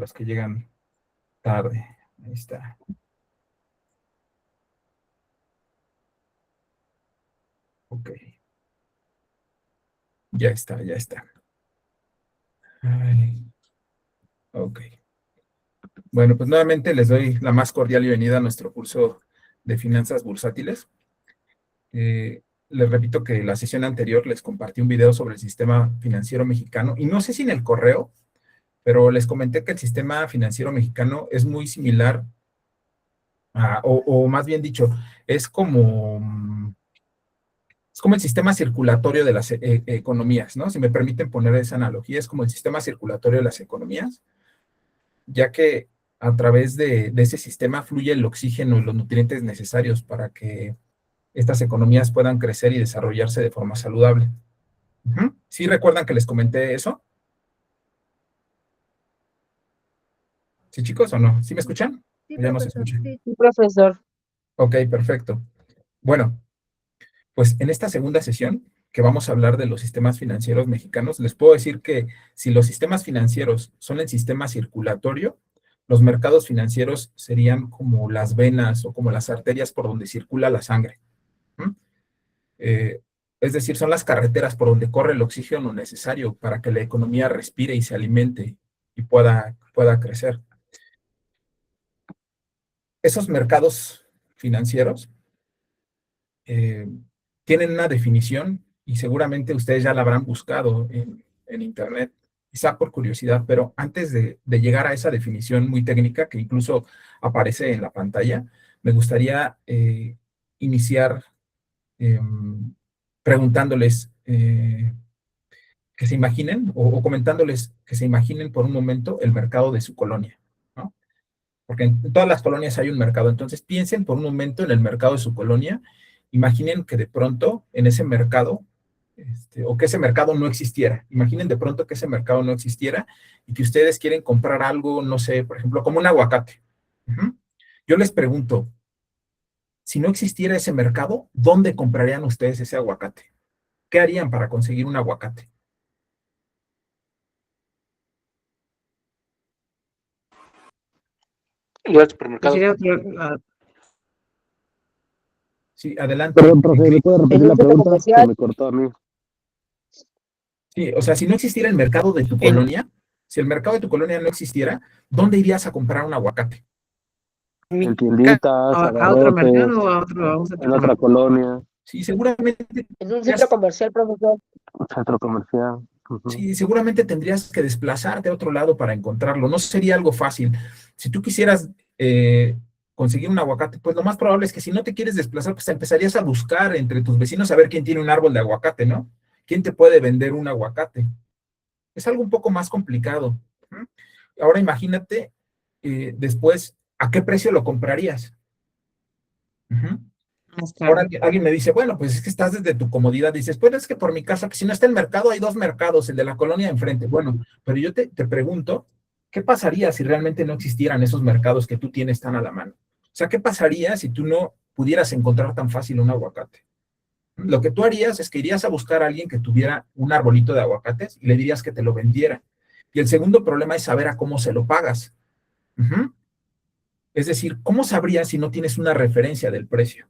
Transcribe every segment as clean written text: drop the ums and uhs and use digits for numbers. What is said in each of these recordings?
los que llegan tarde. Ahí está. Ok. Ya está, ya está. Ay, ok. Bueno, pues nuevamente les doy la más cordial bienvenida a nuestro curso de finanzas bursátiles. Les repito que la sesión anterior les compartí un video sobre el sistema financiero mexicano y no sé si en el correo, pero les comenté que el sistema financiero mexicano es muy similar o más bien dicho, es como el sistema circulatorio de las economías, ¿no? Si me permiten poner esa analogía, es como el sistema circulatorio de las economías, ya que a través de ese sistema fluye el oxígeno y los nutrientes necesarios para que estas economías puedan crecer y desarrollarse de forma saludable. ¿Sí recuerdan que les comenté eso? ¿Sí, chicos, o no? ¿Sí me escuchan? Sí, ¿O ya no se profesor. escuchan? Sí, profesor. Ok, perfecto. Bueno, pues en esta segunda sesión, que vamos a hablar de los sistemas financieros mexicanos, les puedo decir que si los sistemas financieros son el sistema circulatorio, los mercados financieros serían como las venas o como las arterias por donde circula la sangre. ¿Mm? Es decir, son las carreteras por donde corre el oxígeno necesario para que la economía respire y se alimente y pueda crecer. Esos mercados financieros eh, tienen una definición y seguramente ustedes ya la habrán buscado en internet, quizá por curiosidad, pero antes de llegar a esa definición muy técnica que incluso aparece en la pantalla, me gustaría iniciar eh, preguntándoles que se imaginen o comentándoles que se imaginen por un momento el mercado de su colonia, ¿no? Porque en todas las colonias hay un mercado, entonces piensen por un momento en el mercado de su colonia, imaginen que de pronto en ese mercado, o que ese mercado no existiera, imaginen de pronto que ese mercado no existiera y que ustedes quieren comprar algo, no sé, por ejemplo, como un aguacate. Yo les pregunto, si no existiera ese mercado, ¿dónde comprarían ustedes ese aguacate? ¿Qué harían para conseguir un aguacate? Ir al supermercado. Sería Sí, adelante. Perdón, profe, ¿me puede repetir la pregunta? Se me cortó a mí. Sí, o sea, si no existiera el mercado de tu colonia, si el mercado de tu colonia no existiera, ¿dónde irías a comprar un aguacate? En tienditas, a otro mercado abarrotes, o a un centro en otra comercial. colonia, Sí, seguramente En un centro comercial, profesor. un centro comercial. sí, seguramente tendrías que desplazarte a otro lado para encontrarlo. No sería algo fácil. Si tú quisieras conseguir un aguacate, pues lo más probable es que si no te quieres desplazar, pues empezarías a buscar entre tus vecinos a ver quién tiene un árbol de aguacate, ¿no? ¿Quién te puede vender un aguacate? Es algo un poco más complicado. Ahora imagínate después, ¿a qué precio lo comprarías? Ahora alguien me dice, bueno, pues es que estás desde tu comodidad. Dices, pues es que por mi casa, que si no está el mercado, hay dos mercados, el de la colonia de enfrente. Bueno, pero yo te pregunto, ¿qué pasaría si realmente no existieran esos mercados que tú tienes tan a la mano? O sea, ¿qué pasaría si tú no pudieras encontrar tan fácil un aguacate? Lo que tú harías es que irías a buscar a alguien que tuviera un arbolito de aguacates y le dirías que te lo vendiera. Y el segundo problema es saber a cómo se lo pagas. Es decir, ¿cómo sabrías si no tienes una referencia del precio?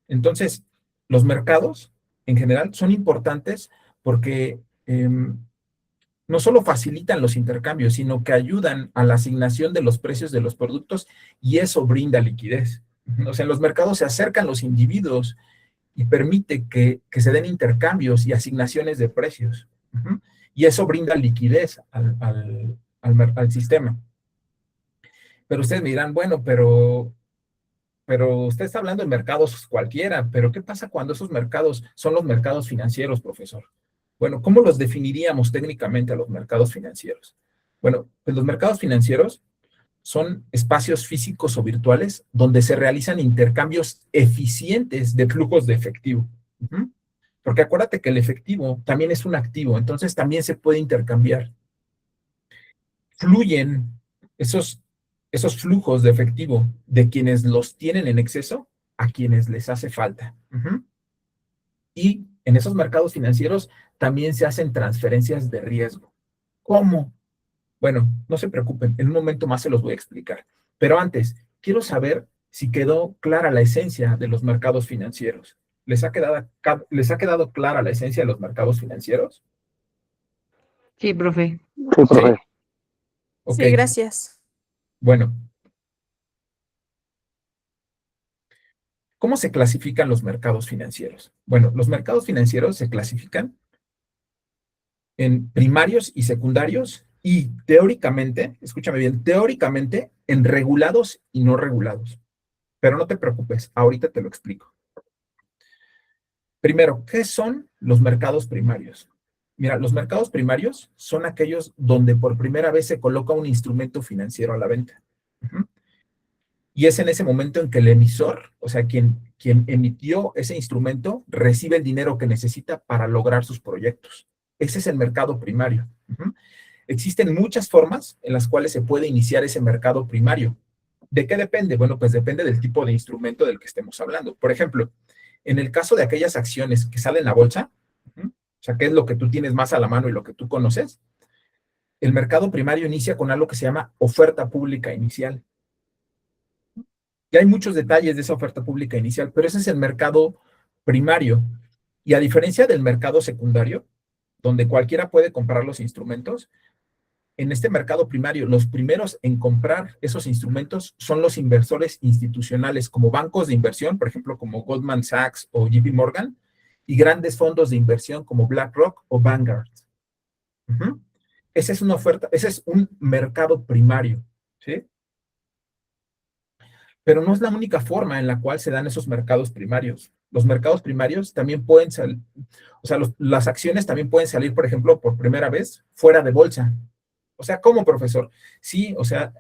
Entonces, los mercados en general son importantes porque no solo facilitan los intercambios, sino que ayudan a la asignación de los precios de los productos y eso brinda liquidez. O sea, en los mercados se acercan los individuos y permite que se den intercambios y asignaciones de precios. Y eso brinda liquidez al sistema. Pero ustedes me dirán, bueno, pero usted está hablando de mercados cualquiera, pero ¿qué pasa cuando esos mercados son los mercados financieros, profesor? Bueno, ¿cómo los definiríamos técnicamente a los mercados financieros? Bueno, pues los mercados financieros son espacios físicos o virtuales donde se realizan intercambios eficientes de flujos de efectivo. Porque acuérdate que el efectivo también es un activo, entonces también se puede intercambiar. Fluyen esos flujos de efectivo de quienes los tienen en exceso a quienes les hace falta. Y en esos mercados financieros también se hacen transferencias de riesgo. ¿Cómo? Bueno, no se preocupen, en un momento más se los voy a explicar. Pero antes, quiero saber si quedó clara la esencia de los mercados financieros. ¿Les ha quedado clara la esencia de los mercados financieros? Sí, profe. Sí, ¿Sí? profe. Ok, Sí, gracias. bueno. ¿Cómo se clasifican los mercados financieros? Bueno, los mercados financieros se clasifican en primarios y secundarios y teóricamente, escúchame bien, teóricamente en regulados y no regulados. Pero no te preocupes, ahorita te lo explico. Primero, ¿qué son los mercados primarios? Mira, los mercados primarios son aquellos donde por primera vez se coloca un instrumento financiero a la venta. Y es en ese momento en que el emisor, o sea, quien emitió ese instrumento, recibe el dinero que necesita para lograr sus proyectos. Ese es el mercado primario. Existen muchas formas en las cuales se puede iniciar ese mercado primario. ¿De qué depende? Bueno, pues depende del tipo de instrumento del que estemos hablando. Por ejemplo, en el caso de aquellas acciones que salen en la bolsa, o sea, ¿qué es lo que tú tienes más a la mano y lo que tú conoces? El mercado primario inicia con algo que se llama oferta pública inicial. Y hay muchos detalles de esa oferta pública inicial, pero ese es el mercado primario. Y a diferencia del mercado secundario, donde cualquiera puede comprar los instrumentos, en este mercado primario, los primeros en comprar esos instrumentos son los inversores institucionales, como bancos de inversión, por ejemplo, como Goldman Sachs o JP Morgan, y grandes fondos de inversión como BlackRock o Vanguard. Esa es una oferta, ese es un mercado primario, ¿sí? Pero no es la única forma en la cual se dan esos mercados primarios. Los mercados primarios también pueden salir, o sea, las acciones también pueden salir, por ejemplo, por primera vez fuera de bolsa. O sea, ¿cómo, profesor? Sí, o sea,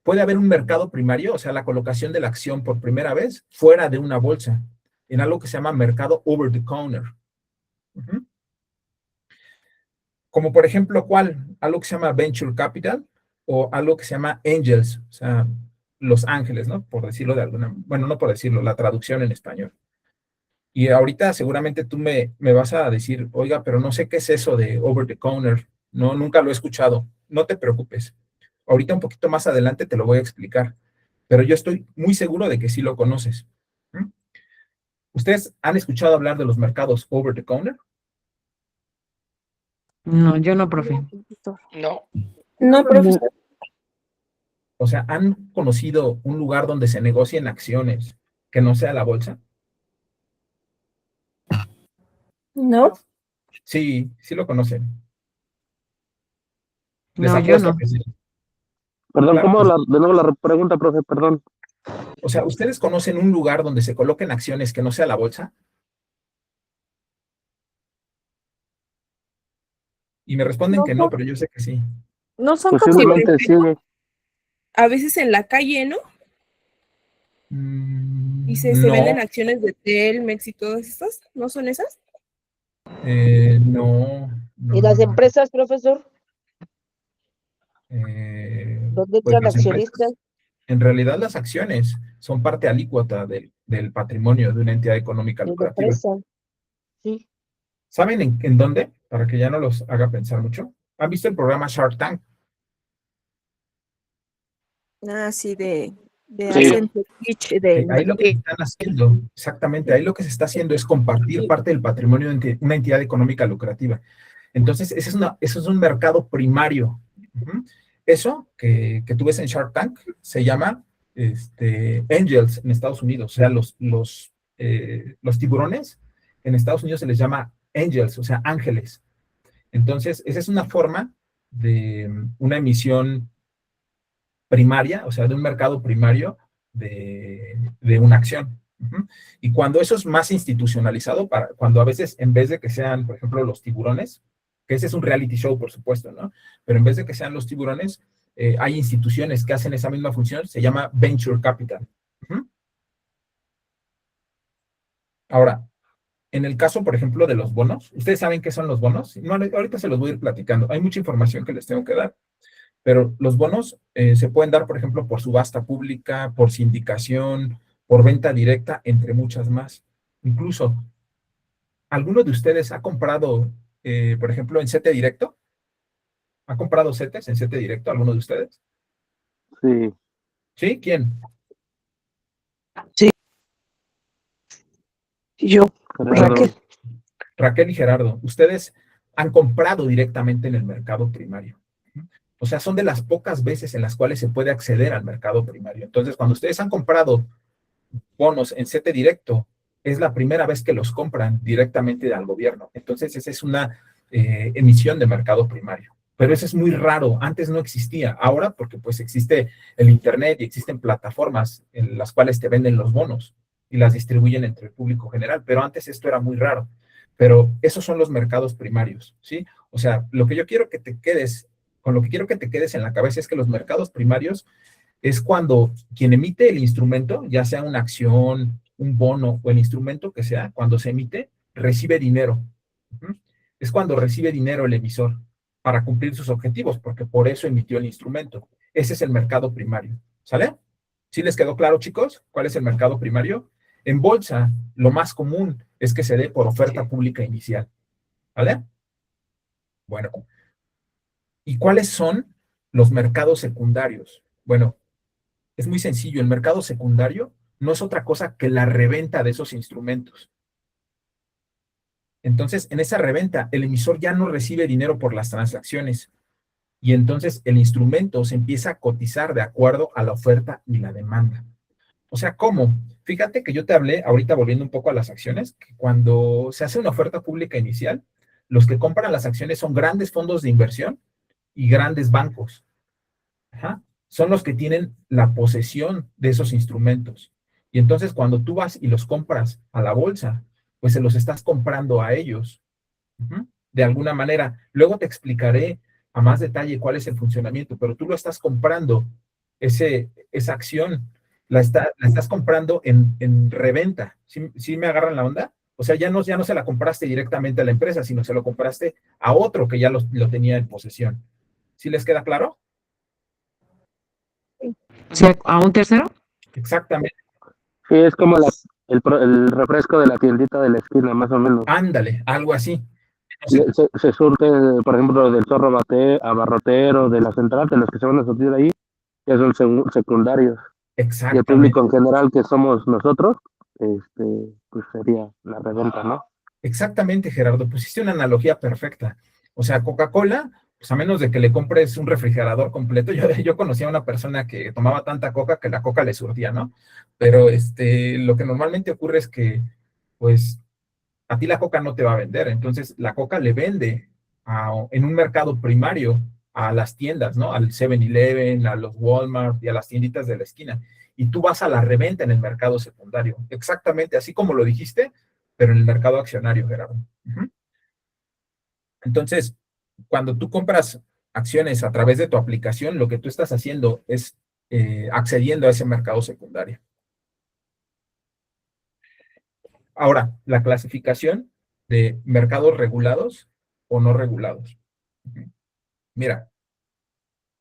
puede haber un mercado primario, o sea, la colocación de la acción por primera vez fuera de una bolsa, en algo que se llama mercado over the counter. Como por ejemplo, ¿cuál? Algo que se llama venture capital o algo que se llama angels, o sea, los ángeles, ¿no? Por decirlo de alguna, bueno, no por decirlo, la traducción en español. Y ahorita seguramente tú me vas a decir, oiga, pero no sé qué es eso de over the counter, no, nunca lo he escuchado. No te preocupes. Ahorita un poquito más adelante te lo voy a explicar, pero yo estoy muy seguro de que sí lo conoces. ¿Ustedes han escuchado hablar de los mercados over the counter? No, yo no, profe. No. No, profesor. O sea, ¿han conocido un lugar donde se negocien acciones que no sea la bolsa? No. Sí, sí lo conocen. Les No, yo apuesto no. que sí. Perdón, Claro ¿cómo que sí. de nuevo la pregunta, profe? Perdón. O sea, ¿ustedes conocen un lugar donde se coloquen acciones que no sea la bolsa? Y me responden No, que no, pero yo sé que sí. no son como Posiblemente sí. a veces en la calle, ¿no? Y se venden No, acciones de Telmex y todas estas, ¿no son esas? no, ¿Y no, las no, no. empresas, profesor? ¿Dónde Pues entran las accionistas? empresas, en realidad las acciones son parte alícuota del patrimonio de una entidad económica ¿Y lo lucrativa. prestan? Sí. ¿Saben en dónde? Para que ya no los haga pensar mucho. ¿Han visto el programa Shark Tank? Ah, sí, de Sí. hacen tu pitch de Ahí lo que se están haciendo, exactamente, ahí lo que se está haciendo es compartir parte del patrimonio de una entidad económica lucrativa. Entonces, eso es un mercado primario. Eso que tú ves en Shark Tank se llama angels en Estados Unidos, o sea, los tiburones en Estados Unidos se les llama angels, o sea, ángeles. Entonces, esa es una forma de una emisión primaria, o sea, de un mercado primario de una acción. Y cuando eso es más institucionalizado, cuando a veces en vez de que sean, por ejemplo, los tiburones, que ese es un reality show, por supuesto, ¿no? Pero en vez de que sean los tiburones, hay instituciones que hacen esa misma función, se llama venture capital. Ahora, en el caso, por ejemplo, de los bonos, ¿ustedes saben qué son los bonos? No, ahorita se los voy a ir platicando. Hay mucha información que les tengo que dar. Pero los bonos se pueden dar, por ejemplo, por subasta pública, por sindicación, por venta directa, entre muchas más. Incluso, ¿alguno de ustedes ha comprado, por ejemplo, en CT Directo? ¿Ha comprado CETES en CETE Directo alguno de ustedes? Sí, ¿Sí? ¿Quién? Yo, Gerardo. Raquel. Raquel y Gerardo, ustedes han comprado directamente en el mercado primario. O sea, son de las pocas veces en las cuales se puede acceder al mercado primario. Entonces, cuando ustedes han comprado bonos en CETE Directo, es la primera vez que los compran directamente al gobierno. Entonces, esa es una emisión de mercado primario. Pero eso es muy raro. Antes no existía. Ahora, porque pues existe el Internet y existen plataformas en las cuales te venden los bonos y las distribuyen entre el público general. Pero antes esto era muy raro. Pero esos son los mercados primarios, ¿sí? O sea, lo que yo quiero que te quedes, con lo que quiero que te quedes en la cabeza es que los mercados primarios es cuando quien emite el instrumento, ya sea una acción, un bono o el instrumento que sea, cuando se emite, recibe dinero. Ujú. Es cuando recibe dinero el emisor para cumplir sus objetivos, porque por eso emitió el instrumento. Ese es el mercado primario. ¿Sale? ¿Sí les quedó claro, chicos? ¿Cuál es el mercado primario? En bolsa, lo más común es que se dé por oferta pública inicial. ¿Vale? Bueno, ¿y cuáles son los mercados secundarios? Bueno, es muy sencillo, el mercado secundario no es otra cosa que la reventa de esos instrumentos. Entonces, en esa reventa, el emisor ya no recibe dinero por las transacciones y entonces el instrumento se empieza a cotizar de acuerdo a la oferta y la demanda. O sea, ¿cómo? Fíjate que yo te hablé, ahorita volviendo un poco a las acciones, que cuando se hace una oferta pública inicial, los que compran las acciones son grandes fondos de inversión y grandes bancos. Ajá. Son los que tienen la posesión de esos instrumentos. Y entonces cuando tú vas y los compras a la bolsa, pues se los estás comprando a ellos. Ujú. De alguna manera. Luego te explicaré a más detalle cuál es el funcionamiento, pero tú lo estás comprando, esa acción, la estás comprando en reventa. ¿Sí, sí me agarran la onda? O sea, ya no se la compraste directamente a la empresa, sino se lo compraste a otro que ya lo tenía en posesión. ¿Sí les queda claro? O sea, ¿a un tercero? Exactamente. Sí, es como el refresco de la tiendita de la esquina, más o menos. Ándale, algo así. No sé, Se surte, por ejemplo, del zorro abarrotero, de la central, de los que se van a surtir ahí, que son secundarios. Y el exactamente, público en general, que somos nosotros, pues sería la reventa, ¿no? exactamente, Gerardo. Pusiste una analogía perfecta. O sea, Coca-Cola, pues a menos de que le compres un refrigerador completo, yo conocía a una persona que tomaba tanta coca que la coca le surtía, ¿no? Pero lo que normalmente ocurre es que, pues, a ti la coca no te va a vender. Entonces, la coca le vende en un mercado primario a las tiendas, ¿no? Al 7-Eleven, a los Walmart y a las tienditas de la esquina. Y tú vas a la reventa en el mercado secundario. Exactamente así como lo dijiste, pero en el mercado accionario, Gerardo. Ujú. Entonces, cuando tú compras acciones a través de tu aplicación, lo que tú estás haciendo es accediendo a ese mercado secundario. Ahora, la clasificación de mercados regulados o no regulados. Mira,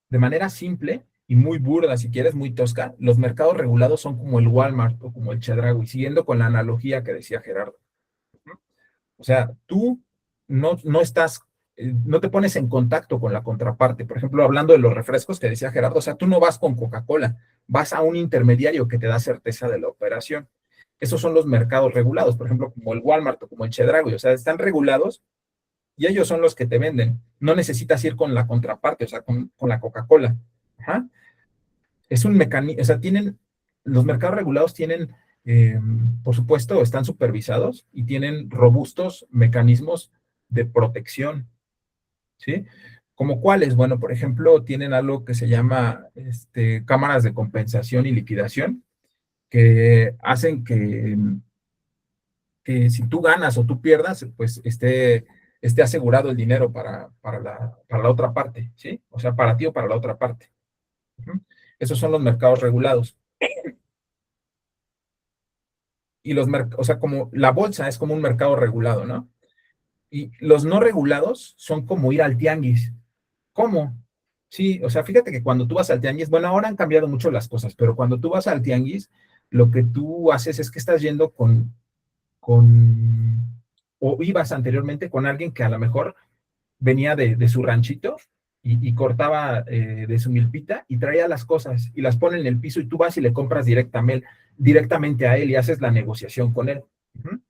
de manera simple y muy burda, si quieres, muy tosca, los mercados regulados son como el Walmart o como el Chedraui, siguiendo con la analogía que decía Gerardo. O sea, tú no estás, no te pones en contacto con la contraparte. Por ejemplo, hablando de los refrescos que decía Gerardo, o sea, tú no vas con Coca-Cola, vas a un intermediario que te da certeza de la operación. Esos son los mercados regulados, por ejemplo, como el Walmart o como el Chedraui, o sea, están regulados y ellos son los que te venden. No necesitas ir con la contraparte, o sea, con la Coca-Cola. Ajá. Es un mecanismo, o sea, los mercados regulados tienen, por supuesto, están supervisados y tienen robustos mecanismos de protección, ¿sí? ¿Como cuáles? Bueno, por ejemplo, tienen algo que se llama cámaras de compensación y liquidación, que hacen que si tú ganas o tú pierdas, pues esté asegurado el dinero para la otra parte, ¿sí? O sea, para ti o para la otra parte. Ujú. Esos son los mercados regulados. Y o sea, como la bolsa es como un mercado regulado, ¿no? Y los no regulados son como ir al tianguis. ¿Cómo? Sí, o sea, fíjate que cuando tú vas al tianguis, bueno, ahora han cambiado mucho las cosas, pero cuando tú vas al tianguis, lo que tú haces es que estás yendo o ibas anteriormente con alguien que a lo mejor venía de su ranchito y cortaba de su milpita y traía las cosas y las pone en el piso y tú vas y le compras directamente a él y haces la negociación con él. Uh-huh.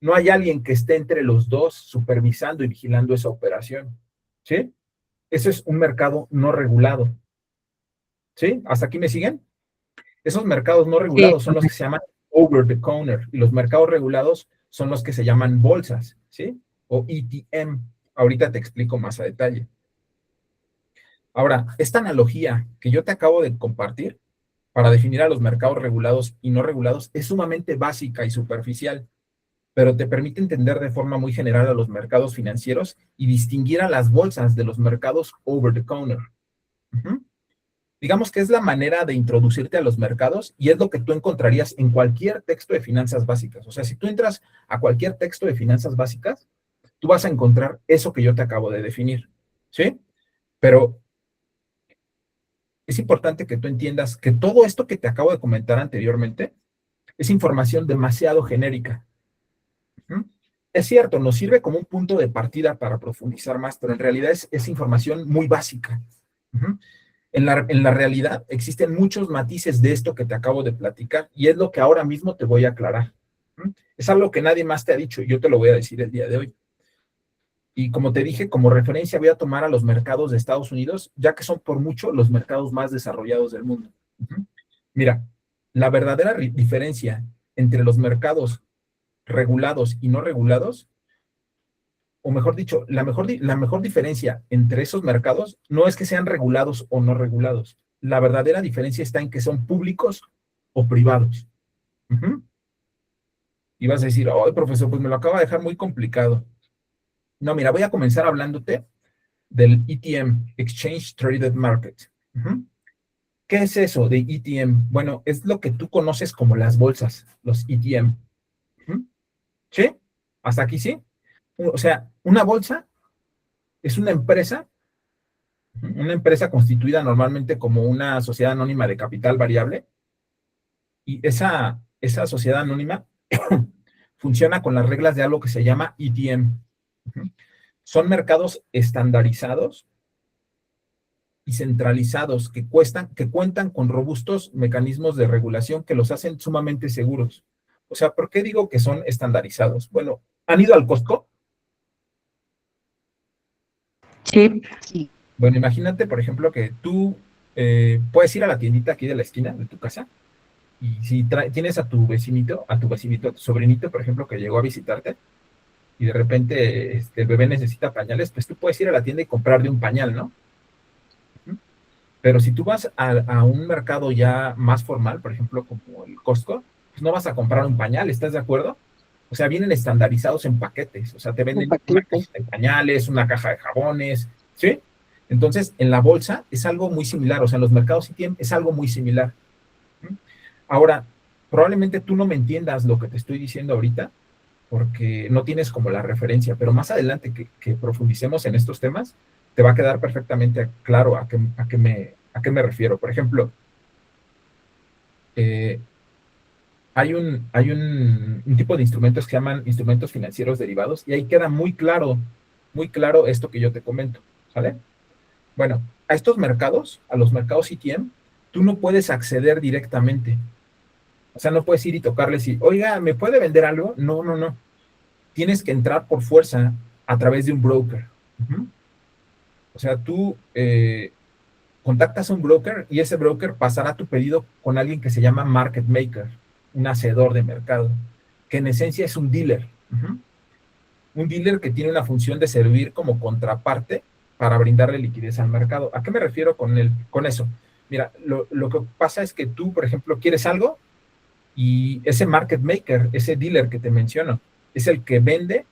No hay alguien que esté entre los dos supervisando y vigilando esa operación, ¿sí? Eso es un mercado no regulado, ¿sí? ¿Hasta aquí me siguen? Esos mercados no regulados son los que se llaman over the counter y los mercados regulados son los que se llaman bolsas, ¿sí? O ETM. Ahorita te explico más a detalle. Ahora, esta analogía que yo te acabo de compartir para definir a los mercados regulados y no regulados es sumamente básica y superficial, pero te permite entender de forma muy general a los mercados financieros y distinguir a las bolsas de los mercados over the counter. Uh-huh. Digamos que es la manera de introducirte a los mercados y es lo que tú encontrarías en cualquier texto de finanzas básicas. O sea, si tú entras a cualquier texto de finanzas básicas, tú vas a encontrar eso que yo te acabo de definir, ¿sí? Pero es importante que tú entiendas que todo esto que te acabo de comentar anteriormente es información demasiado genérica. ¿Mm? Es cierto, nos sirve como un punto de partida para profundizar más, pero en realidad es información muy básica. Uh-huh. En la realidad existen muchos matices de esto que te acabo de platicar y es lo que ahora mismo te voy a aclarar. ¿Mm? Es algo que nadie más te ha dicho y yo te lo voy a decir el día de hoy. Y como te dije, como referencia voy a tomar a los mercados de Estados Unidos, ya que son por mucho los mercados más desarrollados del mundo. Uh-huh. Mira, la verdadera diferencia entre los mercados regulados y no regulados, o mejor dicho, la mejor diferencia entre esos mercados no es que sean regulados o no regulados. La verdadera diferencia está en que son públicos o privados. Uh-huh. Y vas a decir, ay, profesor, pues me lo acaba de dejar muy complicado. No, mira, voy a comenzar hablándote del ETM, Exchange Traded Market. Uh-huh. ¿Qué es eso de ETM? Bueno, es lo que tú conoces como las bolsas, los ETM. Uh-huh. ¿Sí? ¿Hasta aquí sí? O sea, una bolsa es una empresa constituida normalmente como una sociedad anónima de capital variable, y esa sociedad anónima funciona con las reglas de algo que se llama ETM. Uh-huh. Son mercados estandarizados y centralizados que cuentan con robustos mecanismos de regulación que los hacen sumamente seguros. O sea, ¿por qué digo que son estandarizados? Bueno, ¿han ido al Costco? Sí. Bueno, imagínate, por ejemplo, que tú puedes ir a la tiendita aquí de la esquina de tu casa y si tienes a tu sobrinito, por ejemplo, que llegó a visitarte y de repente el bebé necesita pañales, pues tú puedes ir a la tienda y comprarle un pañal, ¿no? Pero si tú vas a un mercado ya más formal, por ejemplo, como el Costco, pues no vas a comprar un pañal, ¿estás de acuerdo? O sea, vienen estandarizados en paquetes, o sea, te venden una caja de pañales, una caja de jabones, ¿sí? Entonces, en la bolsa es algo muy similar, o sea, en los mercados ETM es algo muy similar. Ahora, probablemente tú no me entiendas lo que te estoy diciendo ahorita, porque no tienes como la referencia, pero más adelante que profundicemos en estos temas, te va a quedar perfectamente claro a qué me refiero. Por ejemplo, hay un tipo de instrumentos que se llaman instrumentos financieros derivados y ahí queda muy claro esto que yo te comento, ¿sale? Bueno, a estos mercados, a los mercados ETM, tú no puedes acceder directamente. O sea, no puedes ir y tocarles y, oiga, ¿me puede vender algo? No. Tienes que entrar por fuerza a través de un broker. Uh-huh. O sea, tú contactas a un broker y ese broker pasará tu pedido con alguien que se llama market maker, un hacedor de mercado, que en esencia es un dealer. Uh-huh. Un dealer que tiene una función de servir como contraparte para brindarle liquidez al mercado. ¿A qué me refiero con eso? Mira, lo que pasa es que tú, por ejemplo, quieres algo y ese market maker, ese dealer que te menciono, es el que vende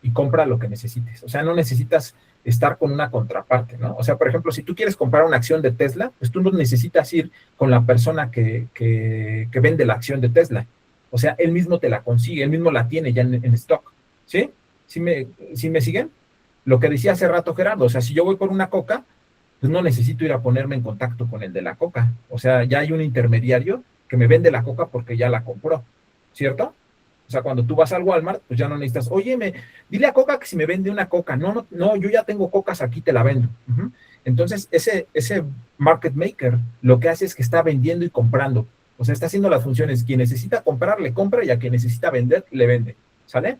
y compra lo que necesites. O sea, no necesitas estar con una contraparte, ¿no? O sea, por ejemplo, si tú quieres comprar una acción de Tesla, pues tú no necesitas ir con la persona que vende la acción de Tesla. O sea, él mismo te la consigue, él mismo la tiene ya en stock, ¿sí? ¿Sí me siguen? Lo que decía hace rato Gerardo, o sea, si yo voy por una coca, pues no necesito ir a ponerme en contacto con el de la coca. O sea, ya hay un intermediario que me vende la coca porque ya la compró, ¿cierto? O sea, cuando tú vas al Walmart, pues ya no necesitas, oye, dile a Coca que si me vende una coca. No, yo ya tengo cocas aquí, te la vendo. Uh-huh. Entonces, ese market maker lo que hace es que está vendiendo y comprando. O sea, está haciendo las funciones. Quien necesita comprar, le compra, y a quien necesita vender, le vende. ¿Sale?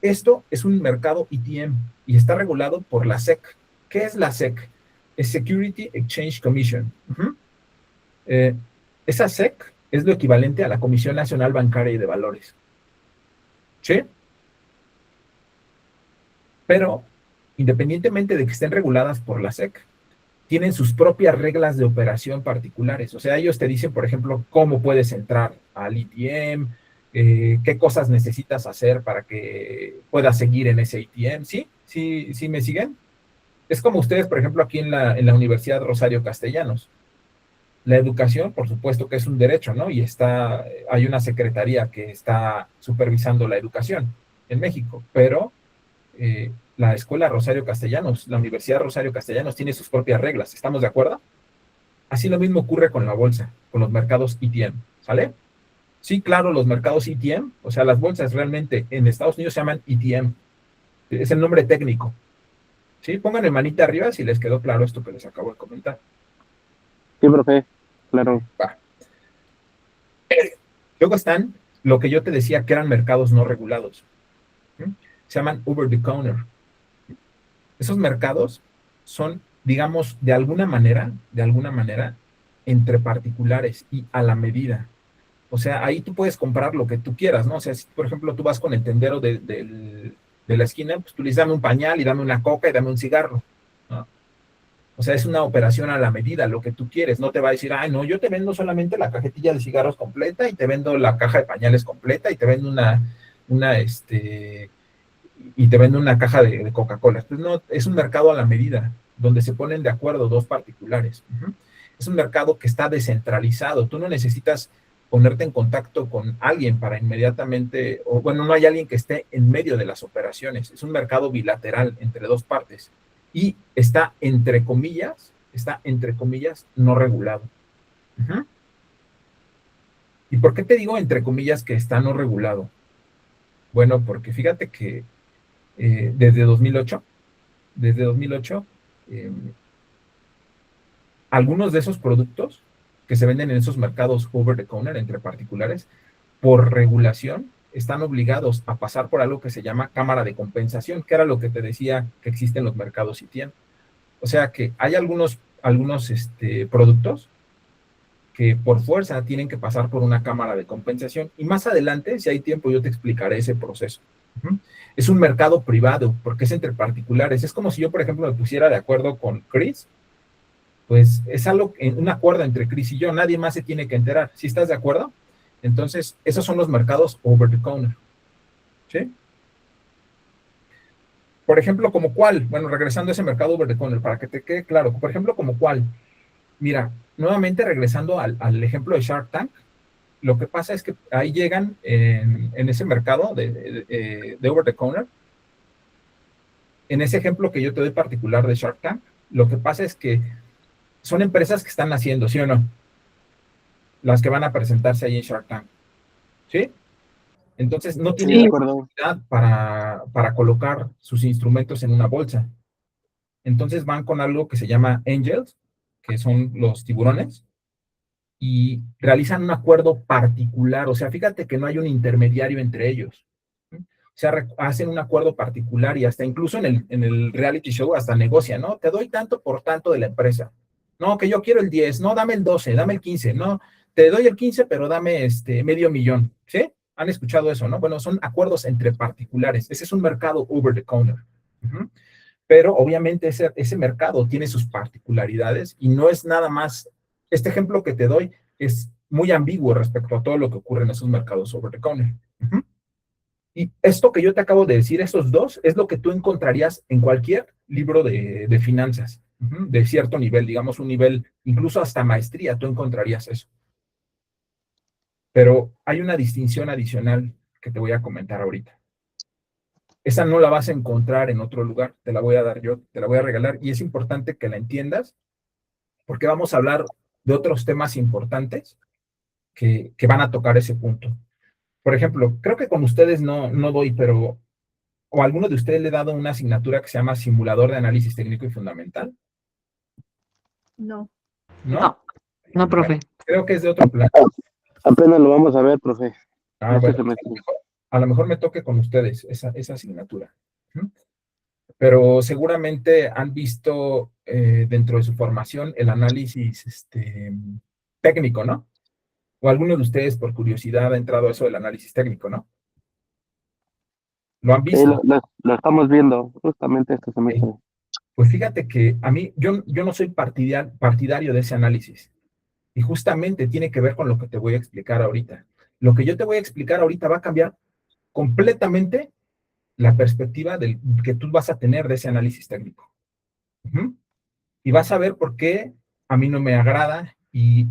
Esto es un mercado ETM y está regulado por la SEC. ¿Qué es la SEC? Es Security Exchange Commission. Esa SEC es lo equivalente a la Comisión Nacional Bancaria y de Valores. ¿Sí? Pero, independientemente de que estén reguladas por la SEC, tienen sus propias reglas de operación particulares. O sea, ellos te dicen, por ejemplo, cómo puedes entrar al ETM, qué cosas necesitas hacer para que puedas seguir en ese ETM. ¿Sí? ¿Sí me siguen? Es como ustedes, por ejemplo, aquí en la Universidad Rosario Castellanos. La educación, por supuesto que es un derecho, ¿no? Y hay una secretaría que está supervisando la educación en México, pero la Escuela Rosario Castellanos, la Universidad Rosario Castellanos tiene sus propias reglas. ¿Estamos de acuerdo? Así lo mismo ocurre con la bolsa, con los mercados ETM, ¿sale? Sí, claro, los mercados ETM, o sea, las bolsas realmente en Estados Unidos se llaman ETM. Es el nombre técnico. ¿Sí? Pónganle manita arriba si les quedó claro esto que les acabo de comentar. Sí, profe, claro. Va. Luego están lo que yo te decía que eran mercados no regulados. ¿Sí? Se llaman over the counter. Esos mercados son, digamos, de alguna manera, entre particulares y a la medida. O sea, ahí tú puedes comprar lo que tú quieras, ¿no? O sea, si, por ejemplo, tú vas con el tendero de la esquina, pues tú le dices, dame un pañal y dame una coca y dame un cigarro, ¿no? O sea, es una operación a la medida, lo que tú quieres. No te va a decir, ay, no, yo te vendo solamente la cajetilla de cigarros completa y te vendo la caja de pañales completa y te vendo y te vendo una caja de Coca-Cola. Pues no, es un mercado a la medida, donde se ponen de acuerdo dos particulares. Es un mercado que está descentralizado. Tú no necesitas ponerte en contacto con alguien para inmediatamente, o bueno, no hay alguien que esté en medio de las operaciones. Es un mercado bilateral entre dos partes y está entre comillas, no regulado. ¿Y por qué te digo entre comillas que está no regulado? Bueno, porque fíjate que desde 2008, eh, algunos de esos productos que se venden en esos mercados over the counter entre particulares, por regulación, están obligados a pasar por algo que se llama cámara de compensación, que era lo que te decía que existe en los mercados ETM. O sea que hay algunos productos que por fuerza tienen que pasar por una cámara de compensación. Y más adelante, si hay tiempo, yo te explicaré ese proceso. Es un mercado privado, porque es entre particulares. Es como si yo, por ejemplo, me pusiera de acuerdo con Chris, pues es un acuerdo entre Chris y yo. Nadie más se tiene que enterar. ¿Sí estás de acuerdo? Entonces, esos son los mercados over the counter. ¿Sí? Por ejemplo, ¿como cuál? Bueno, regresando a ese mercado over the counter, para que te quede claro. Por ejemplo, ¿como cuál? Mira, nuevamente regresando al ejemplo de Shark Tank, lo que pasa es que ahí llegan en ese mercado de over the counter, en ese ejemplo que yo te doy particular de Shark Tank, lo que pasa es que son empresas que están naciendo, ¿sí o no? Las que van a presentarse ahí en Shark Tank, ¿sí? Entonces no Sí, tienen de la acuerdo. capacidad para colocar sus instrumentos en una bolsa. Entonces van con algo que se llama angels, que son los tiburones, y realizan un acuerdo particular. O sea, fíjate que no hay un intermediario entre ellos. O sea, hacen un acuerdo particular y hasta incluso en el reality show hasta negocian, ¿no? Te doy tanto por tanto de la empresa. No, que yo quiero el 10, no, dame el 12, dame el 15, no, te doy el 15, pero dame medio millón, ¿sí? ¿Han escuchado eso, no? Bueno, son acuerdos entre particulares. Ese es un mercado over the counter. Pero obviamente ese mercado tiene sus particularidades y no es nada más. Este ejemplo que te doy es muy ambiguo respecto a todo lo que ocurre en esos mercados over the counter. Y esto que yo te acabo de decir, esos dos, es lo que tú encontrarías en cualquier libro de finanzas, de cierto nivel, digamos un nivel, incluso hasta maestría, tú encontrarías eso. Pero hay una distinción adicional que te voy a comentar ahorita. Esa no la vas a encontrar en otro lugar, te la voy a dar yo, te la voy a regalar, y es importante que la entiendas, porque vamos a hablar de otros temas importantes que van a tocar ese punto. Por ejemplo, creo que con ustedes no doy, pero, o alguno de ustedes le he dado una asignatura que se llama Simulador de Análisis Técnico y Fundamental. No. ¿No? No, no, profe. Creo que es de otro plan. Apenas lo vamos a ver, profe. Ah, Este bueno, semestre. a lo mejor me toque con ustedes esa asignatura. ¿Mm? Pero seguramente han visto dentro de su formación el análisis técnico, ¿no? O alguno de ustedes por curiosidad ha entrado a eso del análisis técnico, ¿no? ¿Lo han Sí, visto? lo estamos viendo justamente este Sí. semestre. Pues fíjate que a mí, yo no soy partidario de ese análisis. Y justamente tiene que ver con lo que te voy a explicar ahorita. Lo que yo te voy a explicar ahorita va a cambiar completamente la perspectiva que tú vas a tener de ese análisis técnico. Ujú. Y vas a ver por qué a mí no me agrada y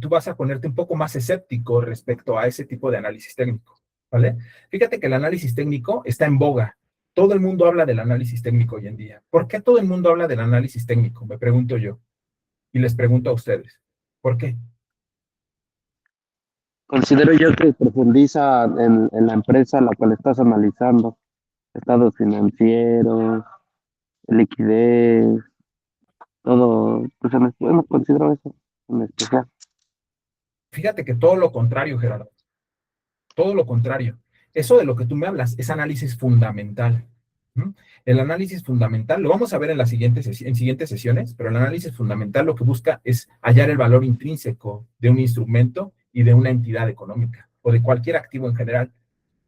tú vas a ponerte un poco más escéptico respecto a ese tipo de análisis técnico, ¿vale? Fíjate que el análisis técnico está en boga. Todo el mundo habla del análisis técnico hoy en día. ¿Por qué todo el mundo habla del análisis técnico? Me pregunto yo. Y les pregunto a ustedes. ¿Por qué? Considero yo que profundiza en la empresa a la cual estás analizando, estados financieros, liquidez, todo, pues bueno, considero eso en especial. Fíjate que todo lo contrario, Gerardo. Todo lo contrario. Eso de lo que tú me hablas es análisis fundamental. ¿Mm? El análisis fundamental, lo vamos a ver en en siguientes sesiones, pero el análisis fundamental lo que busca es hallar el valor intrínseco de un instrumento y de una entidad económica o de cualquier activo en general.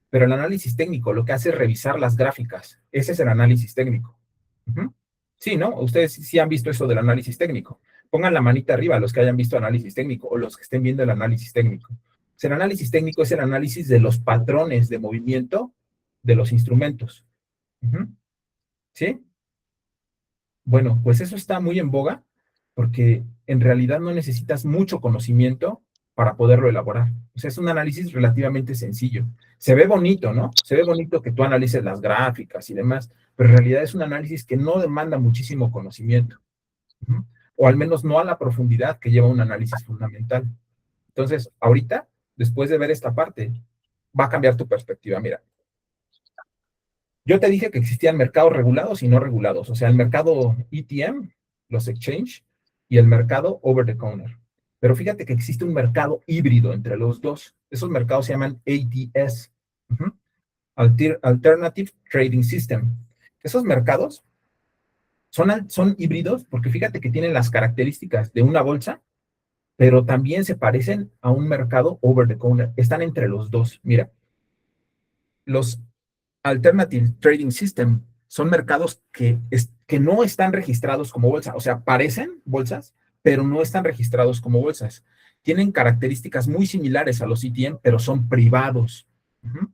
Pero el análisis técnico lo que hace es revisar las gráficas. Ese es el análisis técnico. Ujú. Sí, ¿no? Ustedes sí han visto eso del análisis técnico. Pongan la manita arriba los que hayan visto análisis técnico o los que estén viendo el análisis técnico. Pues el análisis técnico es el análisis de los patrones de movimiento de los instrumentos. Ujú. ¿Sí? Bueno, pues eso está muy en boga porque en realidad no necesitas mucho conocimiento para poderlo elaborar. O sea, es un análisis relativamente sencillo. Se ve bonito, ¿no? Se ve bonito que tú analices las gráficas y demás, pero en realidad es un análisis que no demanda muchísimo conocimiento. Ujú. O al menos no a la profundidad que lleva un análisis fundamental. Entonces, ahorita, después de ver esta parte, va a cambiar tu perspectiva. Mira, yo te dije que existían mercados regulados y no regulados, o sea, el mercado ETM, los exchange, y el mercado over the counter. Pero fíjate que existe un mercado híbrido entre los dos. Esos mercados se llaman ATS, uh-huh, Alternative Trading System. Esos mercados son híbridos porque fíjate que tienen las características de una bolsa, pero también se parecen a un mercado over the counter. Están entre los dos. Mira, los Alternative Trading System son mercados que no están registrados como bolsa, o sea, parecen bolsas, pero no están registrados como bolsas. Tienen características muy similares a los ETN, pero son privados. Uh-huh.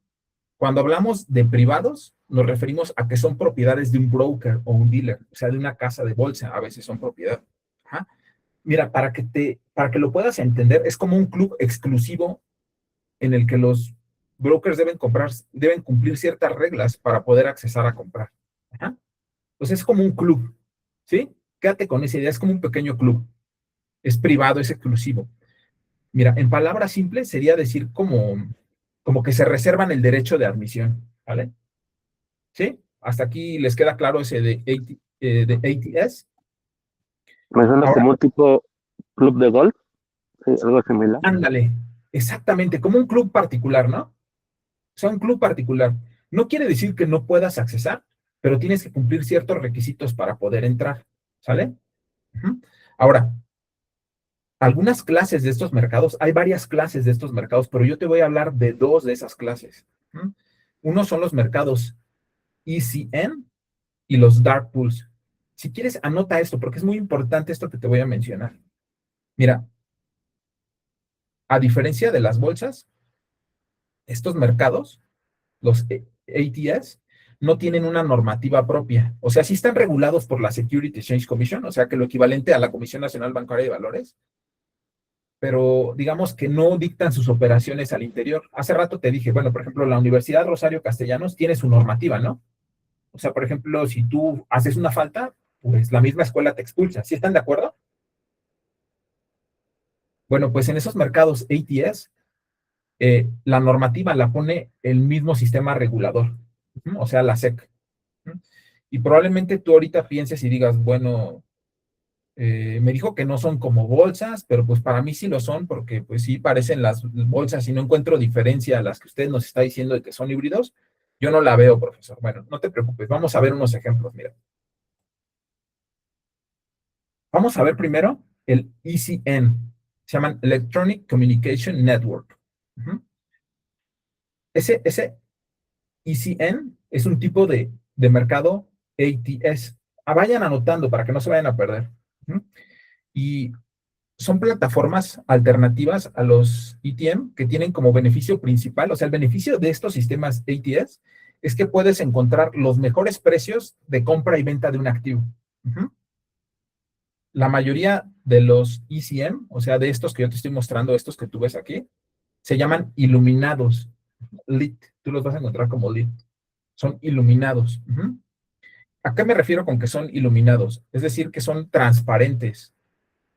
Cuando hablamos de privados, nos referimos a que son propiedades de un broker o un dealer, o sea, de una casa de bolsa, a veces son propiedad. Ajá. Mira, para que lo puedas entender, es como un club exclusivo en el que los brokers deben cumplir ciertas reglas para poder accesar a comprar. Ajá. Pues es como un club, ¿sí? Quédate con esa idea, es como un pequeño club. Es privado, es exclusivo. Mira, en palabras simples sería decir como que se reservan el derecho de admisión, ¿vale? ¿Sí? Hasta aquí les queda claro ese de ATS. Me suena Ahora, como un tipo club de golf, sí, algo similar. ándale, exactamente, como un club particular, ¿no? O sea, un club particular. No quiere decir que no puedas accesar, pero tienes que cumplir ciertos requisitos para poder entrar, ¿sale? Uh-huh. Ahora, algunas clases de estos mercados, hay varias clases de estos mercados, pero yo te voy a hablar de dos de esas clases. Uh-huh. Uno son los mercados ECN y los dark pools. Si quieres, anota esto, porque es muy importante esto que te voy a mencionar. Mira, a diferencia de las bolsas, estos mercados, los ATS, no tienen una normativa propia. O sea, sí están regulados por la Security Exchange Commission, o sea, que lo equivalente a la Comisión Nacional Bancaria de Valores, pero digamos que no dictan sus operaciones al interior. Hace rato te dije, bueno, por ejemplo, la Universidad Rosario Castellanos tiene su normativa, ¿no? O sea, por ejemplo, si tú haces una falta, pues la misma escuela te expulsa. ¿Sí están de acuerdo? Bueno, pues en esos mercados ATS, la normativa la pone el mismo sistema regulador, o sea, la SEC. Y probablemente tú ahorita pienses y digas, bueno, Me dijo que no son como bolsas, pero pues para mí sí lo son, porque pues sí parecen las bolsas y no encuentro diferencia a las que usted nos está diciendo de que son híbridos. Yo no la veo, profesor. Bueno, no te preocupes, vamos a ver unos ejemplos, mira. Vamos a ver primero el ECN, se llaman Electronic Communication Network. Ujú. Ese ECN es un tipo de mercado ATS. Vayan anotando para que no se vayan a perder. Ujú. Y son plataformas alternativas a los ETM que tienen como beneficio principal, o sea, el beneficio de estos sistemas ATS es que puedes encontrar los mejores precios de compra y venta de un activo. Ujú. La mayoría de los ECM, o sea, de estos que yo te estoy mostrando, estos que tú ves aquí, se llaman iluminados, lit. Tú los vas a encontrar como lit. Son iluminados. Ujú. ¿A qué me refiero con que son iluminados? Es decir, que son transparentes,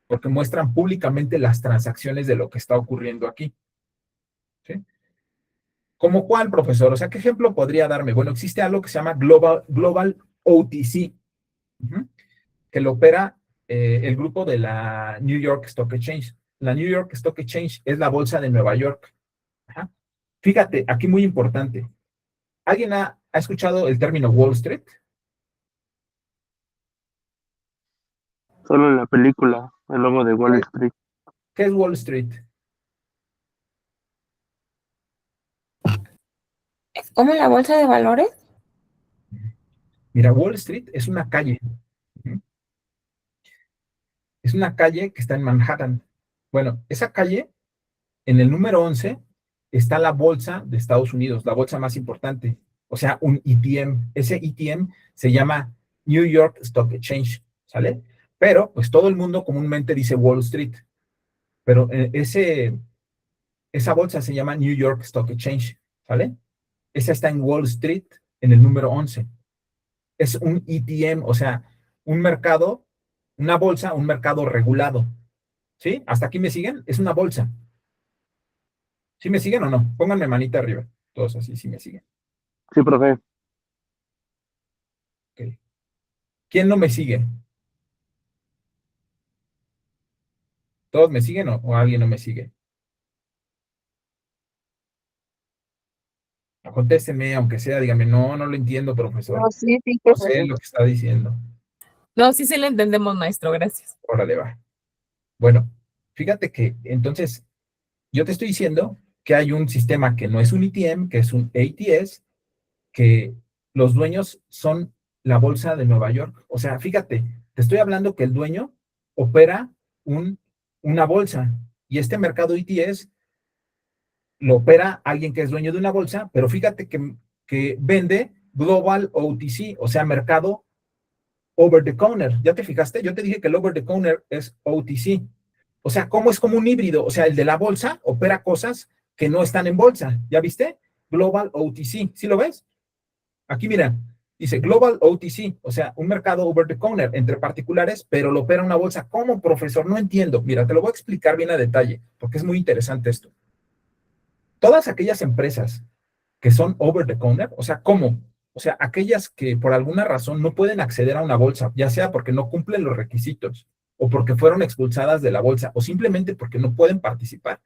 porque muestran públicamente las transacciones de lo que está ocurriendo aquí. ¿Sí? ¿Cómo cuál, profesor? O sea, ¿qué ejemplo podría darme? Bueno, existe algo que se llama Global OTC, ujú, que lo opera el grupo de la New York Stock Exchange. La New York Stock Exchange es la bolsa de Nueva York. Ajá. Fíjate, aquí muy importante. ¿Alguien ha escuchado el término Wall Street? Solo en la película, El lobo de Wall Street. ¿Qué es Wall Street? ¿Cómo la bolsa de valores? Mira, Wall Street es una calle. Ujú. Es una calle que está en Manhattan. Bueno, esa calle, en el número 11, está la bolsa de Estados Unidos, la bolsa más importante. O sea, un ETM. Ese ETM se llama New York Stock Exchange, ¿sale? Pero, pues todo el mundo comúnmente dice Wall Street. Pero esa bolsa se llama New York Stock Exchange, ¿sale? Esa está en Wall Street, en el número 11. Es un ETM, o sea, un mercado, una bolsa, un mercado regulado. ¿Sí? ¿Hasta aquí me siguen? Es una bolsa. ¿Sí me siguen o no? Pónganme manita arriba. Todos así, sí me siguen. Sí, profe. Ok. ¿Quién no me sigue? ¿Todos me siguen o alguien no me sigue? Contéstenme, aunque sea, díganme, no, no lo entiendo, profesor. No, sí, No sé profesor. lo que está diciendo. No, sí se le entendemos, maestro, gracias. Órale, va. Bueno, fíjate que entonces yo te estoy diciendo que hay un sistema que no es un ETM, que es un ATS, que los dueños son la bolsa de Nueva York. O sea, fíjate, te estoy hablando que el dueño opera una bolsa y este mercado ETS lo opera alguien que es dueño de una bolsa, pero fíjate que vende Global OTC, o sea, mercado over the counter. ¿Ya te fijaste? Yo te dije que el over the counter es OTC. O sea, ¿cómo es como un híbrido? O sea, el de la bolsa opera cosas que no están en bolsa. ¿Ya viste? Global OTC. ¿Sí lo ves? Aquí mira, dice Global OTC, o sea, un mercado over the counter entre particulares, pero lo opera una bolsa. ¿Cómo, profesor? No entiendo. Mira, te lo voy a explicar bien a detalle, porque es muy interesante esto. Todas aquellas empresas que son over the counter, o sea, ¿cómo? O sea, aquellas que por alguna razón no pueden acceder a una bolsa, ya sea porque no cumplen los requisitos, o porque fueron expulsadas de la bolsa, o simplemente porque no pueden participar,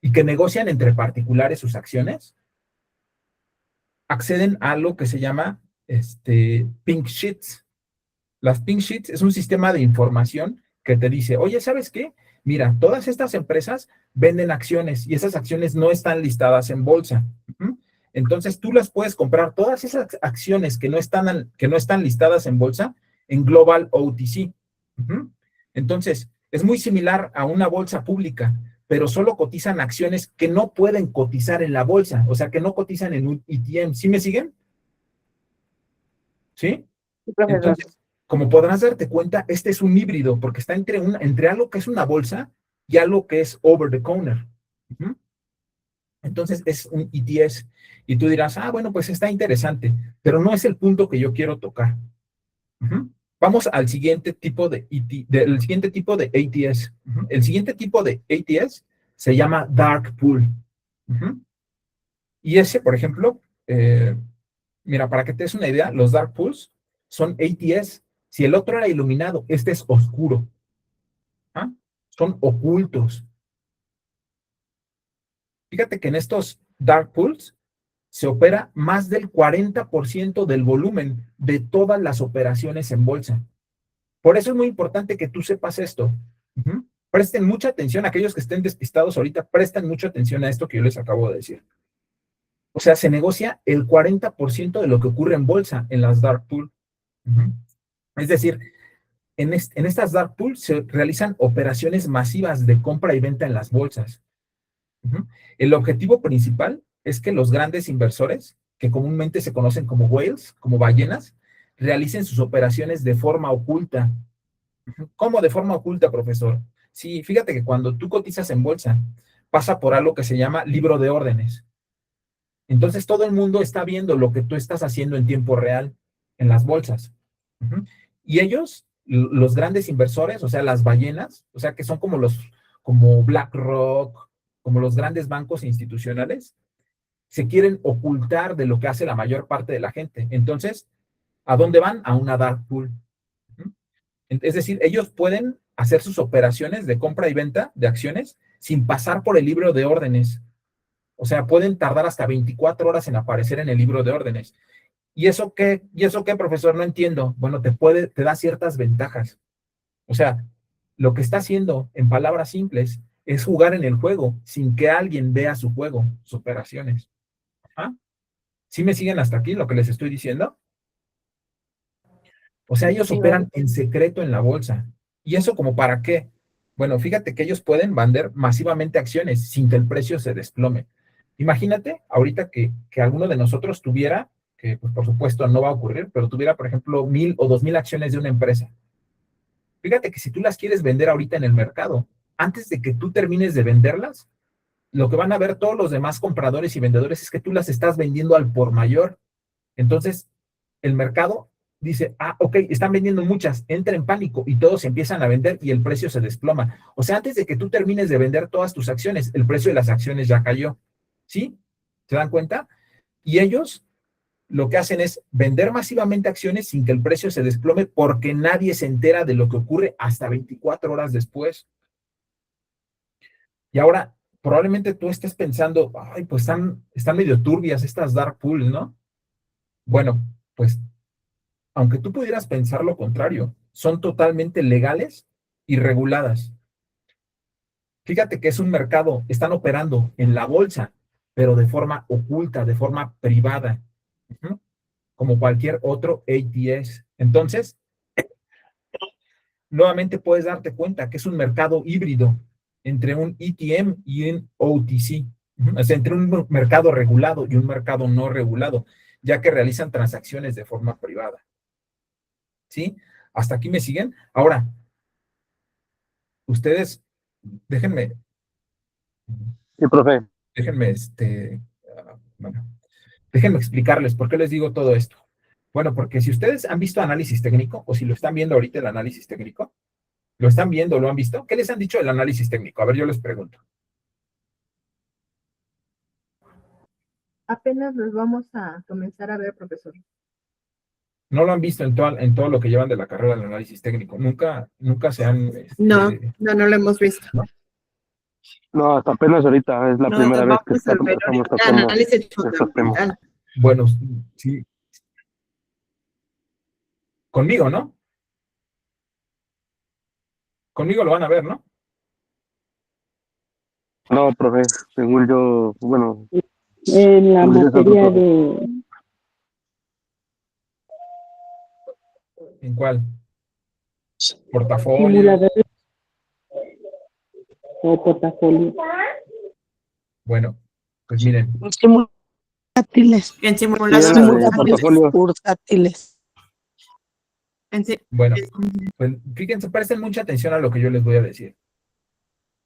y que negocian entre particulares sus acciones, acceden a lo que se llama pink sheets. Las pink sheets es un sistema de información que te dice, oye, ¿sabes qué? Mira, todas estas empresas venden acciones y esas acciones no están listadas en bolsa. Ujú. Entonces tú las puedes comprar, todas esas acciones que no están listadas en bolsa, en Global OTC. Ujú. Entonces, es muy similar a una bolsa pública, pero solo cotizan acciones que no pueden cotizar en la bolsa, o sea, que no cotizan en un ETM. ¿Sí me siguen? ¿Sí? Sí, profesor. Entonces, como podrás darte cuenta, este es un híbrido, porque está entre algo que es una bolsa y algo que es over the counter. Ujú. Entonces, es un ETS. Y tú dirás, bueno, pues está interesante, pero no es el punto que yo quiero tocar. Ujú. Vamos al siguiente tipo de del siguiente tipo de ATS. Ujú. El siguiente tipo de ATS se llama dark pool. Ujú. Y ese, por ejemplo, mira, para que te des una idea, los dark pools son ATS. Si el otro era iluminado, este es oscuro. son ocultos. Fíjate que en estos dark pools se opera más del 40% del volumen de todas las operaciones en bolsa. Por eso es muy importante que tú sepas esto. Presten mucha atención, aquellos que estén despistados ahorita, presten mucha atención a esto que yo les acabo de decir. O sea, se negocia el 40% de lo que ocurre en bolsa en las dark pools. Es decir, en estas dark pools se realizan operaciones masivas de compra y venta en las bolsas. El objetivo principal es que los grandes inversores, que comúnmente se conocen como whales, como ballenas, realicen sus operaciones de forma oculta. ¿Cómo de forma oculta, profesor? Sí, fíjate que cuando tú cotizas en bolsa, pasa por algo que se llama libro de órdenes. Entonces todo el mundo está viendo lo que tú estás haciendo en tiempo real en las bolsas. Y ellos, los grandes inversores, o sea, las ballenas, o sea, que son como BlackRock, como los grandes bancos institucionales, se quieren ocultar de lo que hace la mayor parte de la gente. Entonces, ¿a dónde van? A una dark pool. Es decir, ellos pueden hacer sus operaciones de compra y venta de acciones sin pasar por el libro de órdenes. O sea, pueden tardar hasta 24 horas en aparecer en el libro de órdenes. ¿Y eso qué? ¿Y eso qué, profesor? No entiendo. Bueno, te da ciertas ventajas. O sea, lo que está haciendo, en palabras simples, es jugar en el juego sin que alguien vea su juego, sus operaciones. ¿Ah? ¿Sí me siguen hasta aquí lo que les estoy diciendo? O sea, ellos operan en secreto en la bolsa. ¿Y eso como para qué? Bueno, fíjate que ellos pueden vender masivamente acciones sin que el precio se desplome. Imagínate ahorita que alguno de nosotros tuviera, que pues, por supuesto no va a ocurrir, pero tuviera, por ejemplo, 1,000 o 2,000 acciones de una empresa. Fíjate que si tú las quieres vender ahorita en el mercado, antes de que tú termines de venderlas, lo que van a ver todos los demás compradores y vendedores es que tú las estás vendiendo al por mayor. Entonces, el mercado dice, ok, están vendiendo muchas, entra en pánico y todos empiezan a vender y el precio se desploma. O sea, antes de que tú termines de vender todas tus acciones, el precio de las acciones ya cayó. ¿Sí? ¿Se dan cuenta? Y ellos lo que hacen es vender masivamente acciones sin que el precio se desplome porque nadie se entera de lo que ocurre hasta 24 horas después. Y ahora, probablemente tú estés pensando, ay, pues están medio turbias estas dark pools, ¿no? Bueno, pues aunque tú pudieras pensar lo contrario, son totalmente legales y reguladas. Fíjate que es un mercado, están operando en la bolsa, pero de forma oculta, de forma privada, como cualquier otro ATS. Entonces, nuevamente puedes darte cuenta que es un mercado híbrido entre un ETM y un OTC, o sea, entre un mercado regulado y un mercado no regulado, ya que realizan transacciones de forma privada. ¿Sí? ¿Hasta aquí me siguen? Ahora, ustedes, déjenme, Sí, profe. déjenme, bueno, déjenme explicarles por qué les digo todo esto. Bueno, porque si ustedes han visto análisis técnico, o si lo están viendo ahorita el análisis técnico, ¿lo están viendo, lo han visto? ¿Qué les han dicho del análisis técnico? A ver, yo les pregunto. Apenas los vamos a comenzar a ver, profesor. No lo han visto en todo lo que llevan de la carrera del análisis técnico. Nunca se han... No lo hemos visto. ¿no? No, hasta apenas ahorita es la primera vez que estamos tocando análisis estos temas. fundamental. Bueno, sí. Conmigo, ¿no? Conmigo lo van a ver, ¿no? No, profe, según yo, bueno, En la según yo es otro materia profe. de ¿En cuál? Portafolio. simuladores o portafolio. Bueno, pues miren, Bursátiles. En Sí, simuladores era de bursátiles. portafolio. Bursátiles. bueno, pues fíjense, presten mucha atención a lo que yo les voy a decir.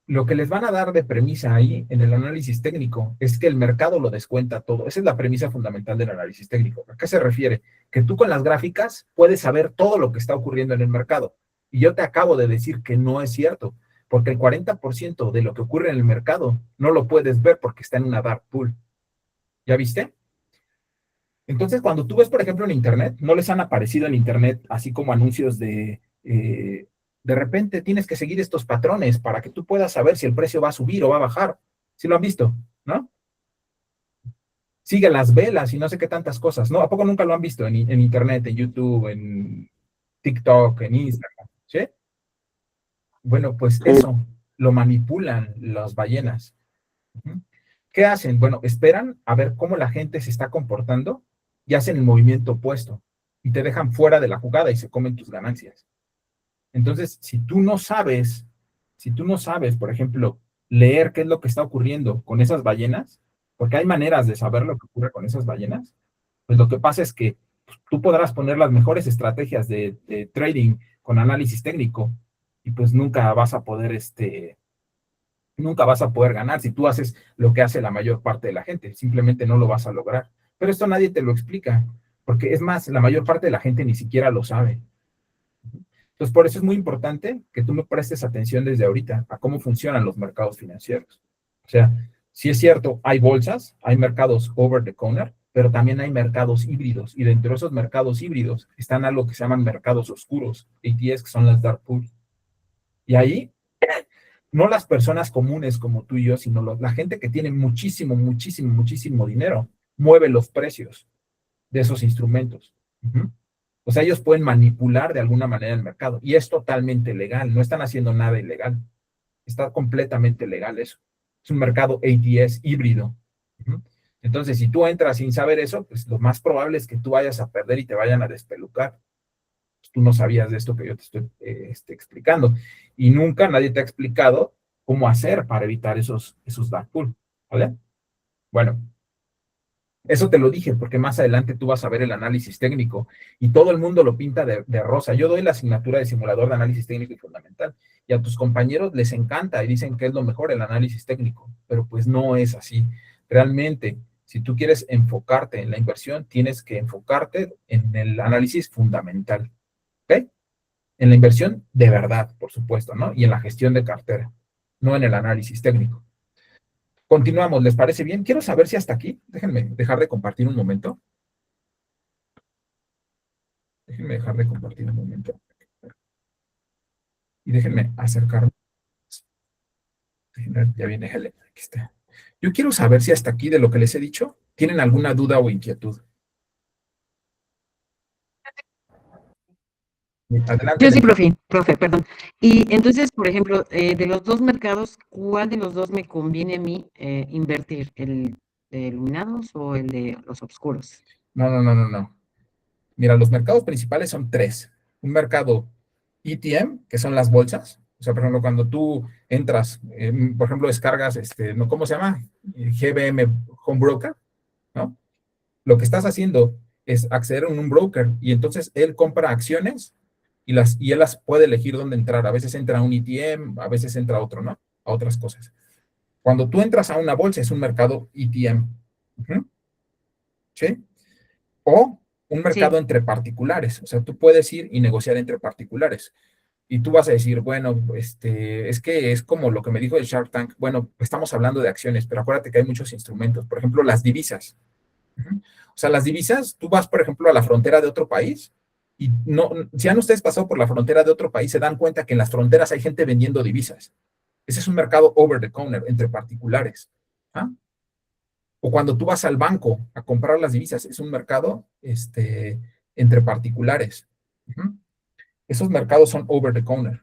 Lo que les van a dar de premisa ahí en el análisis técnico es que el mercado lo descuenta todo. Esa es la premisa fundamental del análisis técnico. ¿A qué se refiere? Que tú con las gráficas puedes saber todo lo que está ocurriendo en el mercado. Y yo te acabo de decir que no es cierto, porque el 40% de lo que ocurre en el mercado no lo puedes ver porque está en una dark pool. ¿Ya viste? Entonces, cuando tú ves, por ejemplo, en Internet, no les han aparecido en Internet así como anuncios de de repente tienes que seguir estos patrones para que tú puedas saber si el precio va a subir o va a bajar. ¿Sí lo han visto? ¿No? Sigue las velas y no sé qué tantas cosas, ¿no? ¿A poco nunca lo han visto en internet, en YouTube, en TikTok, en Instagram? ¿Sí? Bueno, pues Sí. eso lo manipulan las ballenas. Ujú. ¿Qué hacen? Bueno, esperan a ver cómo la gente se está comportando y hacen el movimiento opuesto y te dejan fuera de la jugada y se comen tus ganancias. Entonces, si tú no sabes, por ejemplo, leer qué es lo que está ocurriendo con esas ballenas, porque hay maneras de saber lo que ocurre con esas ballenas, pues lo que pasa es que tú podrás poner las mejores estrategias de trading con análisis técnico y pues nunca vas a poder ganar si tú haces lo que hace la mayor parte de la gente, simplemente no lo vas a lograr. Pero esto nadie te lo explica, porque es más, la mayor parte de la gente ni siquiera lo sabe. Entonces, por eso es muy importante que tú me prestes atención desde ahorita a cómo funcionan los mercados financieros. O sea, si es cierto, hay bolsas, hay mercados over the counter, pero también hay mercados híbridos. Y dentro de esos mercados híbridos están algo que se llaman mercados oscuros, ATS, que son las dark pools. Y ahí, no las personas comunes como tú y yo, sino la gente que tiene muchísimo, muchísimo, muchísimo dinero, mueve los precios de esos instrumentos. Uh-huh. O sea, ellos pueden manipular de alguna manera el mercado y es totalmente legal, no están haciendo nada ilegal, está completamente legal eso. Es un mercado ATS híbrido. Uh-huh. Entonces, si tú entras sin saber eso, pues lo más probable es que tú vayas a perder y te vayan a despelucar. Pues tú no sabías de esto que yo te estoy explicando y nunca nadie te ha explicado cómo hacer para evitar esos dark pool, ¿vale? Bueno. Eso te lo dije porque más adelante tú vas a ver el análisis técnico y todo el mundo lo pinta de rosa. Yo doy la asignatura de simulador de análisis técnico y fundamental y a tus compañeros les encanta y dicen que es lo mejor el análisis técnico, pero pues no es así. Realmente, si tú quieres enfocarte en la inversión, tienes que enfocarte en el análisis fundamental, ¿ok? En la inversión de verdad, por supuesto, ¿no? Y en la gestión de cartera, no en el análisis técnico. Continuamos, ¿les parece bien? Quiero saber si hasta aquí, déjenme dejar de compartir un momento. Déjenme dejar de compartir un momento. Y déjenme acercarme. Ya viene Helen, aquí está. Yo quiero saber si hasta aquí de lo que les he dicho, tienen alguna duda o inquietud. Adelante. Yo sí, profe, perdón. Y entonces, por ejemplo, de los dos mercados, ¿cuál de los dos me conviene a mí invertir? ¿El de iluminados o el de los oscuros? No. Mira, los mercados principales son tres. Un mercado ETM, que son las bolsas. O sea, por ejemplo, cuando tú entras, por ejemplo, descargas, ¿no? ¿Cómo se llama? GBM Home Broker, ¿no? Lo que estás haciendo es acceder a un broker y entonces él compra acciones y él las puede elegir dónde entrar. A veces entra a un ETM, a veces entra a otro, ¿no? A otras cosas. Cuando tú entras a una bolsa es un mercado ETM. Uh-huh. ¿Sí? O un mercado entre particulares. O sea, tú puedes ir y negociar entre particulares. Y tú vas a decir, bueno, es que es como lo que me dijo el Shark Tank. Bueno, estamos hablando de acciones, pero acuérdate que hay muchos instrumentos. Por ejemplo, las divisas. Uh-huh. O sea, las divisas, tú vas, por ejemplo, a la frontera de otro país y no, si han ustedes pasado por la frontera de otro país, se dan cuenta que en las fronteras hay gente vendiendo divisas. Ese es un mercado over the counter, entre particulares. ¿Ah? O cuando tú vas al banco a comprar las divisas, es un mercado entre particulares. Uh-huh. Esos mercados son over the counter.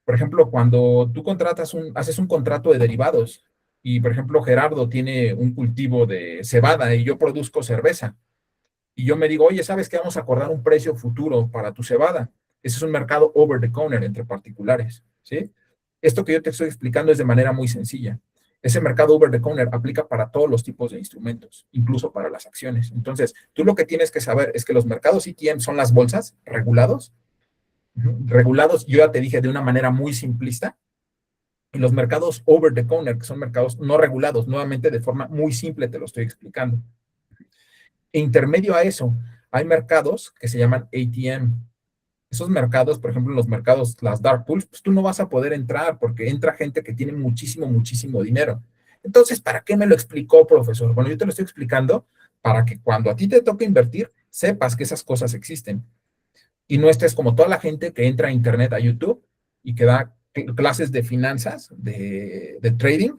Por ejemplo, cuando tú haces un contrato de derivados y, por ejemplo, Gerardo tiene un cultivo de cebada y yo produzco cerveza y yo me digo, oye, ¿sabes qué? Vamos a acordar un precio futuro para tu cebada. Ese es un mercado over the counter entre particulares, ¿sí? Esto que yo te estoy explicando es de manera muy sencilla. Ese mercado over the counter aplica para todos los tipos de instrumentos, incluso para las acciones. Entonces, tú lo que tienes que saber es que los mercados ETM son las bolsas regulados. Regulados, yo ya te dije de una manera muy simplista. Y los mercados over the counter, que son mercados no regulados, nuevamente de forma muy simple te lo estoy explicando. E intermedio a eso, hay mercados que se llaman ATM. Esos mercados, por ejemplo, en los mercados, las dark pools, pues tú no vas a poder entrar porque entra gente que tiene muchísimo, muchísimo dinero. Entonces, ¿para qué me lo explicó, profesor? Bueno, yo te lo estoy explicando para que cuando a ti te toque invertir, sepas que esas cosas existen. y no estés como toda la gente que entra a internet, a YouTube, y que da clases de finanzas, de trading,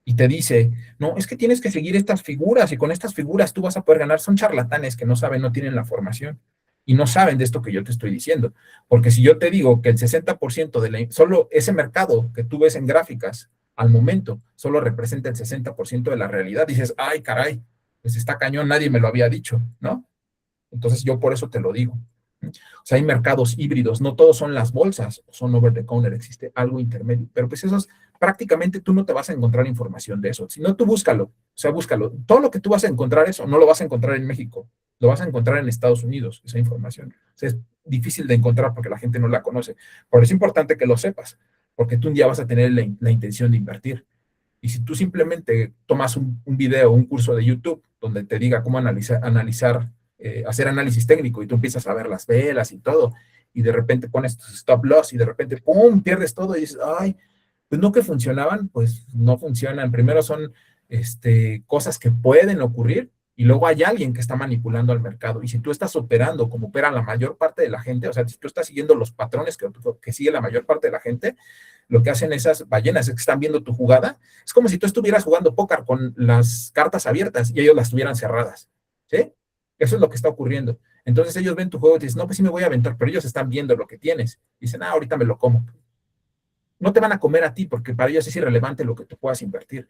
y te dice, no, es que tienes que seguir estas figuras, y con estas figuras tú vas a poder ganar. Son charlatanes que no saben, no tienen la formación, y no saben de esto que yo te estoy diciendo. Porque si yo te digo que el 60% solo ese mercado que tú ves en gráficas, al momento, solo representa el 60% de la realidad, dices, ay, caray, pues está cañón, nadie me lo había dicho, ¿no? Entonces yo por eso te lo digo. O sea, hay mercados híbridos, no todos son las bolsas, son over the counter, existe algo intermedio, pero pues esos prácticamente tú no te vas a encontrar información de eso. Si no, tú búscalo, o sea, búscalo. Todo lo que tú vas a encontrar eso, no lo vas a encontrar en México, lo vas a encontrar en Estados Unidos, esa información. O sea, es difícil de encontrar porque la gente no la conoce. Pero es importante que lo sepas, porque tú un día vas a tener la intención de invertir. Y si tú simplemente tomas un video, un curso de YouTube, donde te diga cómo analizar, hacer análisis técnico, y tú empiezas a ver las velas y todo, y de repente pones tus stop loss, y de repente, ¡pum!, pierdes todo, y dices, ay, pues no que funcionaban, pues no funcionan. Primero son cosas que pueden ocurrir, y luego hay alguien que está manipulando al mercado. Y si tú estás operando como opera la mayor parte de la gente, o sea, si tú estás siguiendo los patrones que sigue la mayor parte de la gente, lo que hacen esas ballenas es que están viendo tu jugada. Es como si tú estuvieras jugando póker con las cartas abiertas y ellos las tuvieran cerradas, ¿sí? Eso es lo que está ocurriendo. Entonces ellos ven tu juego y te dicen, no, pues sí me voy a aventar, pero ellos están viendo lo que tienes. Dicen, ahorita me lo como. No te van a comer a ti, porque para ellos es irrelevante lo que tú puedas invertir.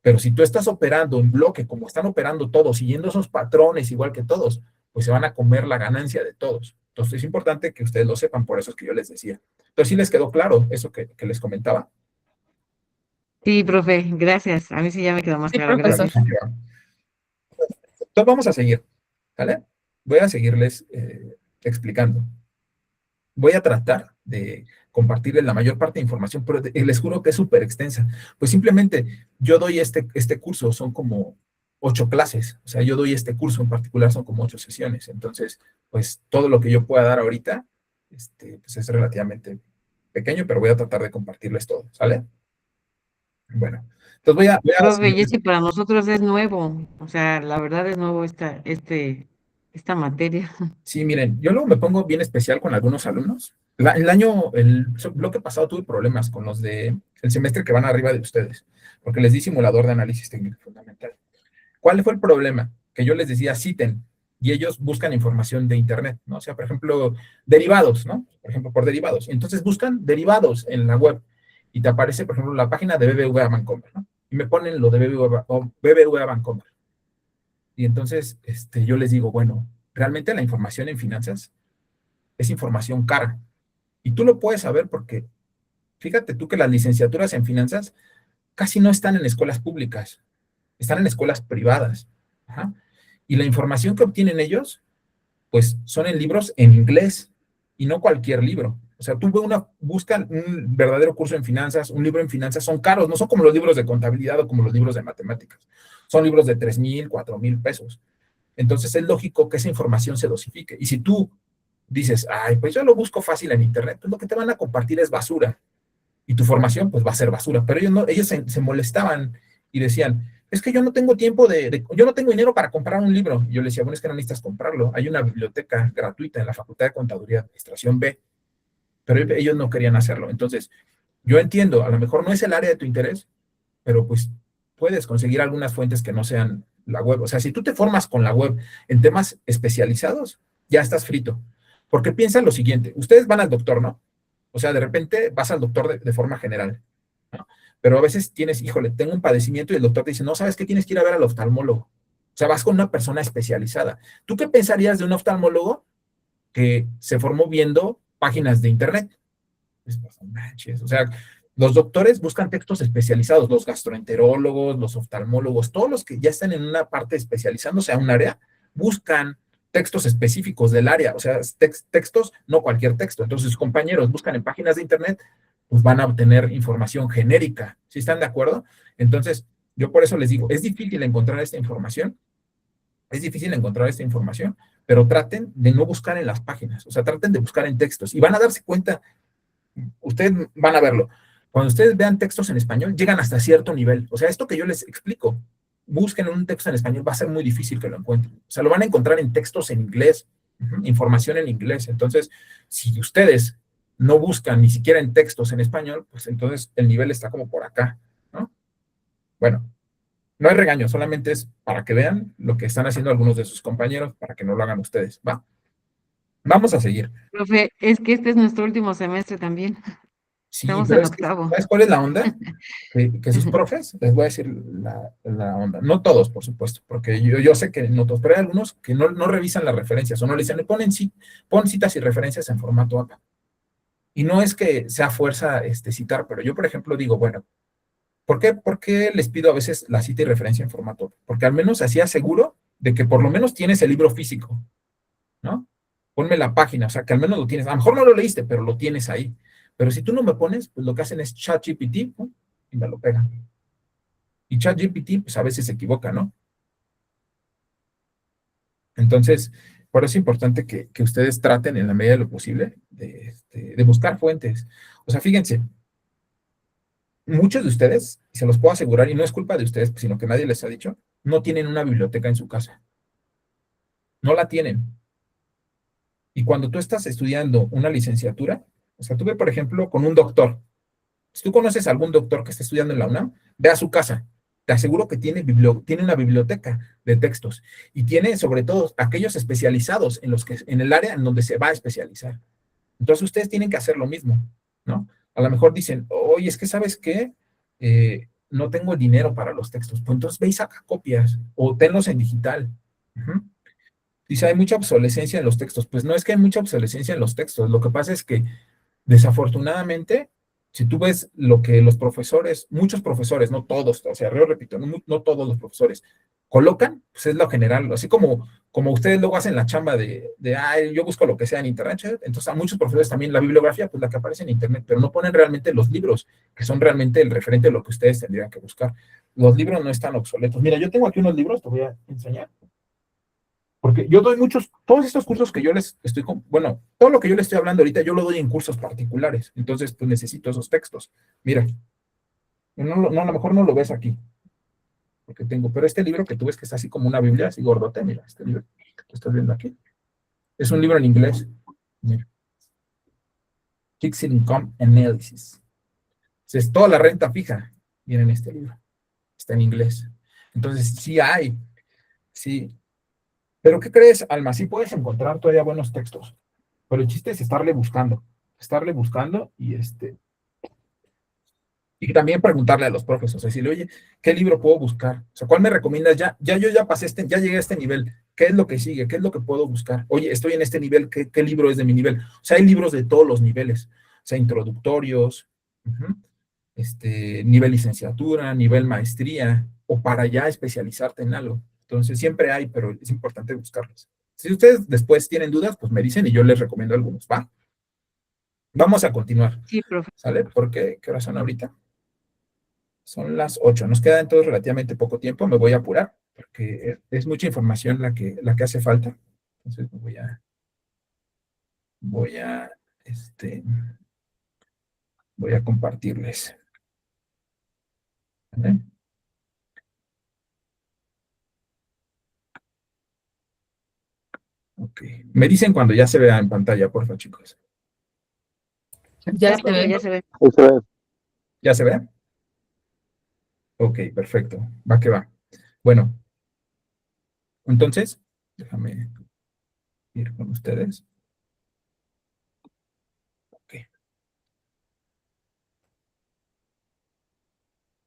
Pero si tú estás operando en bloque, como están operando todos, siguiendo esos patrones igual que todos, pues se van a comer la ganancia de todos. Entonces es importante que ustedes lo sepan, por eso es que yo les decía. Entonces, ¿sí les quedó claro eso que les comentaba? Sí, profe, gracias. A mí sí ya me quedó más Sí, claro, profesor. gracias. Entonces vamos a seguir, ¿vale? Voy a seguirles explicando. Voy a tratar de compartirles la mayor parte de información, pero les juro que es súper extensa. Pues simplemente yo doy este curso, son como 8 clases. O sea, yo doy este curso en particular, son como 8 sesiones. Entonces, pues todo lo que yo pueda dar ahorita, pues es relativamente pequeño, pero voy a tratar de compartirles todo, ¿sale? Bueno, entonces voy a Profe, y es que para nosotros es nuevo, o sea, la verdad es nuevo esta materia. Sí, miren, yo luego me pongo bien especial con algunos alumnos. El bloque pasado tuve problemas con los el semestre que van arriba de ustedes, porque les di simulador de análisis técnico fundamental. ¿Cuál fue el problema? Que yo les decía, citen, y ellos buscan información de internet, ¿no? O sea, por ejemplo, derivados, ¿no? Por ejemplo, por derivados. Entonces buscan derivados en la web, y te aparece, por ejemplo, la página de BBVA Bancomer, ¿no? Y me ponen lo de BBVA Bancomer. Y entonces yo les digo, bueno, realmente la información en finanzas es información cara. Y tú lo puedes saber porque, fíjate tú que las licenciaturas en finanzas casi no están en escuelas públicas, están en escuelas privadas. Ajá. Y la información que obtienen ellos, pues son en libros en inglés, y no cualquier libro. O sea, tú buscan un verdadero curso en finanzas, un libro en finanzas, son caros, no son como los libros de contabilidad o como los libros de matemáticas. Son libros de 3,000, 4,000 pesos. Entonces es lógico que esa información se dosifique. Y si tú dices, ay, pues yo lo busco fácil en internet, pues lo que te van a compartir es basura. Y tu formación, pues va a ser basura. Pero ellos se molestaban y decían, es que yo no tengo tiempo yo no tengo dinero para comprar un libro. Y yo les decía, bueno, es que no necesitas comprarlo. Hay una biblioteca gratuita en la Facultad de Contaduría y Administración B. Pero ellos no querían hacerlo. Entonces, yo entiendo, a lo mejor no es el área de tu interés, pero pues puedes conseguir algunas fuentes que no sean la web. O sea, si tú te formas con la web en temas especializados, ya estás frito. Porque piensa lo siguiente, ustedes van al doctor, ¿no? O sea, de repente vas al doctor de forma general, ¿no? Pero a veces tienes, híjole, tengo un padecimiento y el doctor te dice, no, ¿sabes qué? Tienes que ir a ver al oftalmólogo. O sea, vas con una persona especializada. ¿Tú qué pensarías de un oftalmólogo que se formó viendo páginas de internet? Pues, no manches. O sea, los doctores buscan textos especializados, los gastroenterólogos, los oftalmólogos, todos los que ya están en una parte especializándose a un área, buscan textos específicos del área, o sea, textos, no cualquier texto. Entonces, sus compañeros buscan en páginas de internet, pues van a obtener información genérica. ¿Sí están de acuerdo? Entonces, yo por eso les digo, es difícil encontrar esta información, pero traten de no buscar en las páginas, o sea, traten de buscar en textos, y van a darse cuenta, ustedes van a verlo, cuando ustedes vean textos en español, llegan hasta cierto nivel. O sea, esto que yo les explico, busquen un texto en español, va a ser muy difícil que lo encuentren. O sea, lo van a encontrar en textos en inglés, información en inglés. Entonces, si ustedes no buscan ni siquiera en textos en español, pues entonces el nivel está como por acá, ¿no? Bueno, no hay regaño, solamente es para que vean lo que están haciendo algunos de sus compañeros, para que no lo hagan ustedes, ¿va? Vamos a seguir. Profe, es que este es nuestro último semestre también. Sí, Estamos pero en es que, octavo. ¿sabes cuál es la onda? Que sus profes, les voy a decir la onda. No todos, por supuesto, porque yo sé que no todos, pero hay algunos que no revisan las referencias o no le dicen, pon citas y referencias en formato APA. Y no es que sea fuerza citar, pero yo, por ejemplo, digo, bueno, ¿por qué les pido a veces la cita y referencia en formato APA? Porque al menos así aseguro de que por lo menos tienes el libro físico, ¿no? Ponme la página, o sea, que al menos lo tienes. A lo mejor no lo leíste, pero lo tienes ahí. Pero si tú no me pones, pues lo que hacen es ChatGPT, ¿no? Y me lo pegan. Y ChatGPT, pues a veces se equivoca, ¿no? Entonces, por eso es importante que ustedes traten en la medida de lo posible de buscar fuentes. O sea, fíjense, muchos de ustedes, y se los puedo asegurar, y no es culpa de ustedes, sino que nadie les ha dicho, no tienen una biblioteca en su casa. No la tienen. Y cuando tú estás estudiando una licenciatura, o sea, tú ve, por ejemplo, con un doctor. Si tú conoces a algún doctor que está estudiando en la UNAM, ve a su casa. Te aseguro que tiene una biblioteca de textos y tiene sobre todo aquellos especializados en el área en donde se va a especializar. Entonces ustedes tienen que hacer lo mismo, ¿no? A lo mejor dicen, oye, es que ¿sabes qué? No tengo el dinero para los textos. Pues entonces ve y saca copias o tenlos en digital. Ujú. Dice, hay mucha obsolescencia en los textos. Pues no es que hay mucha obsolescencia en los textos. Lo que pasa es que desafortunadamente, si tú ves lo que los profesores, muchos profesores, no todos, o sea, yo repito, no todos los profesores colocan, pues es lo general, así como ustedes luego hacen la chamba ay, yo busco lo que sea en internet, entonces a muchos profesores también la bibliografía, pues la que aparece en internet, pero no ponen realmente los libros, que son realmente el referente de lo que ustedes tendrían que buscar. Los libros no están obsoletos. Mira, yo tengo aquí unos libros, te voy a enseñar. Porque yo doy todos estos cursos que yo les estoy, bueno, todo lo que yo les estoy hablando ahorita, yo lo doy en cursos particulares. Entonces, pues necesito esos textos. Mira, a lo mejor no lo ves aquí, porque pero este libro que tú ves que está así como una Biblia, así gordote, mira, este libro que estás viendo aquí, es un libro en inglés. Mira. Fixed Income Analysis. Es toda la renta fija, viene en este libro. Está en inglés. Entonces, sí. Pero ¿qué crees, Alma? Sí puedes encontrar todavía buenos textos. Pero el chiste es estarle buscando y también preguntarle a los profes, o sea, decirle, oye, ¿qué libro puedo buscar? O sea, ¿cuál me recomiendas? Yo ya pasé ya llegué a este nivel, ¿qué es lo que sigue? ¿Qué es lo que puedo buscar? Oye, estoy en este nivel, ¿qué libro es de mi nivel? O sea, hay libros de todos los niveles, o sea, introductorios, nivel licenciatura, nivel maestría, o para ya especializarte en algo. Entonces, siempre hay, pero es importante buscarlos. Si ustedes después tienen dudas, pues me dicen y yo les recomiendo algunos, ¿va? Vamos a continuar. Sí, profe. ¿Sale? ¿Por qué? ¿Qué hora son ahorita? Son las 8. Nos queda entonces relativamente poco tiempo. Me voy a apurar porque es mucha información la que hace falta. Entonces voy a compartirles. ¿Vale? Ok. Me dicen cuando ya se vea en pantalla, porfa, chicos. Ya se profe, ve. ya se ve. Eso es. ¿Ya se ve? Ok, perfecto. Va que va. Bueno, entonces, déjame ir con ustedes. Ok.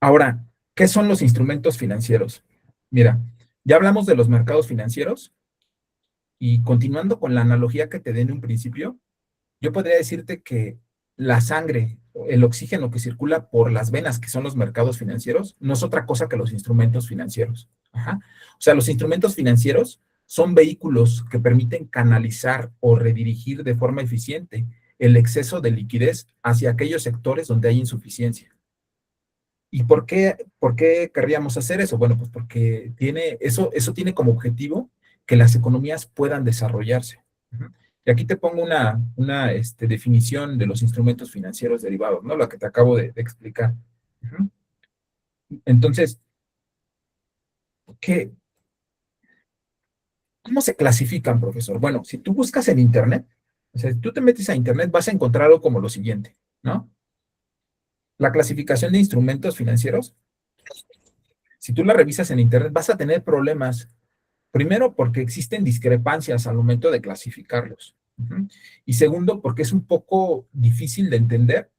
Ahora, ¿qué son los instrumentos financieros? Mira, ya hablamos de los mercados financieros y continuando con la analogía que te di en un principio, yo podría decirte que la sangre, el oxígeno que circula por las venas, que son los mercados financieros, no es otra cosa que los instrumentos financieros. Ajá. O sea, los instrumentos financieros son vehículos que permiten canalizar o redirigir de forma eficiente el exceso de liquidez hacia aquellos sectores donde hay insuficiencia. ¿Y por qué querríamos hacer eso? Bueno, pues porque eso tiene como objetivo que las economías puedan desarrollarse. Ujú. Y aquí te pongo una definición de los instrumentos financieros derivados, ¿no? La que te acabo de explicar. Ujú. Entonces, ¿qué, ¿Cómo se clasifican, profesor? Bueno, si tú buscas en Internet, o sea, si tú te metes a Internet, vas a encontrar algo como lo siguiente, ¿no? La clasificación de instrumentos financieros, si tú la revisas en Internet, vas a tener problemas. Primero, porque existen discrepancias al momento de clasificarlos. Y segundo, porque es un poco difícil de entender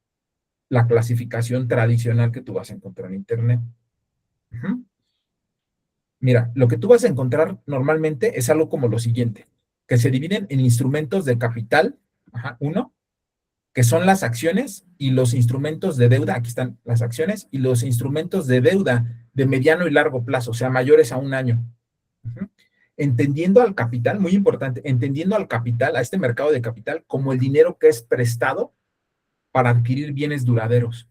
la clasificación tradicional que tú vas a encontrar en Internet. Mira, lo que tú vas a encontrar normalmente es algo como lo siguiente, que se dividen en instrumentos de capital, uno, que son las acciones y los instrumentos de deuda, aquí están las acciones, y los instrumentos de deuda de mediano y largo plazo, o sea, mayores a un año. Entendiendo al capital, muy importante, entendiendo al capital, a este mercado de capital, como el dinero que es prestado para adquirir bienes duraderos.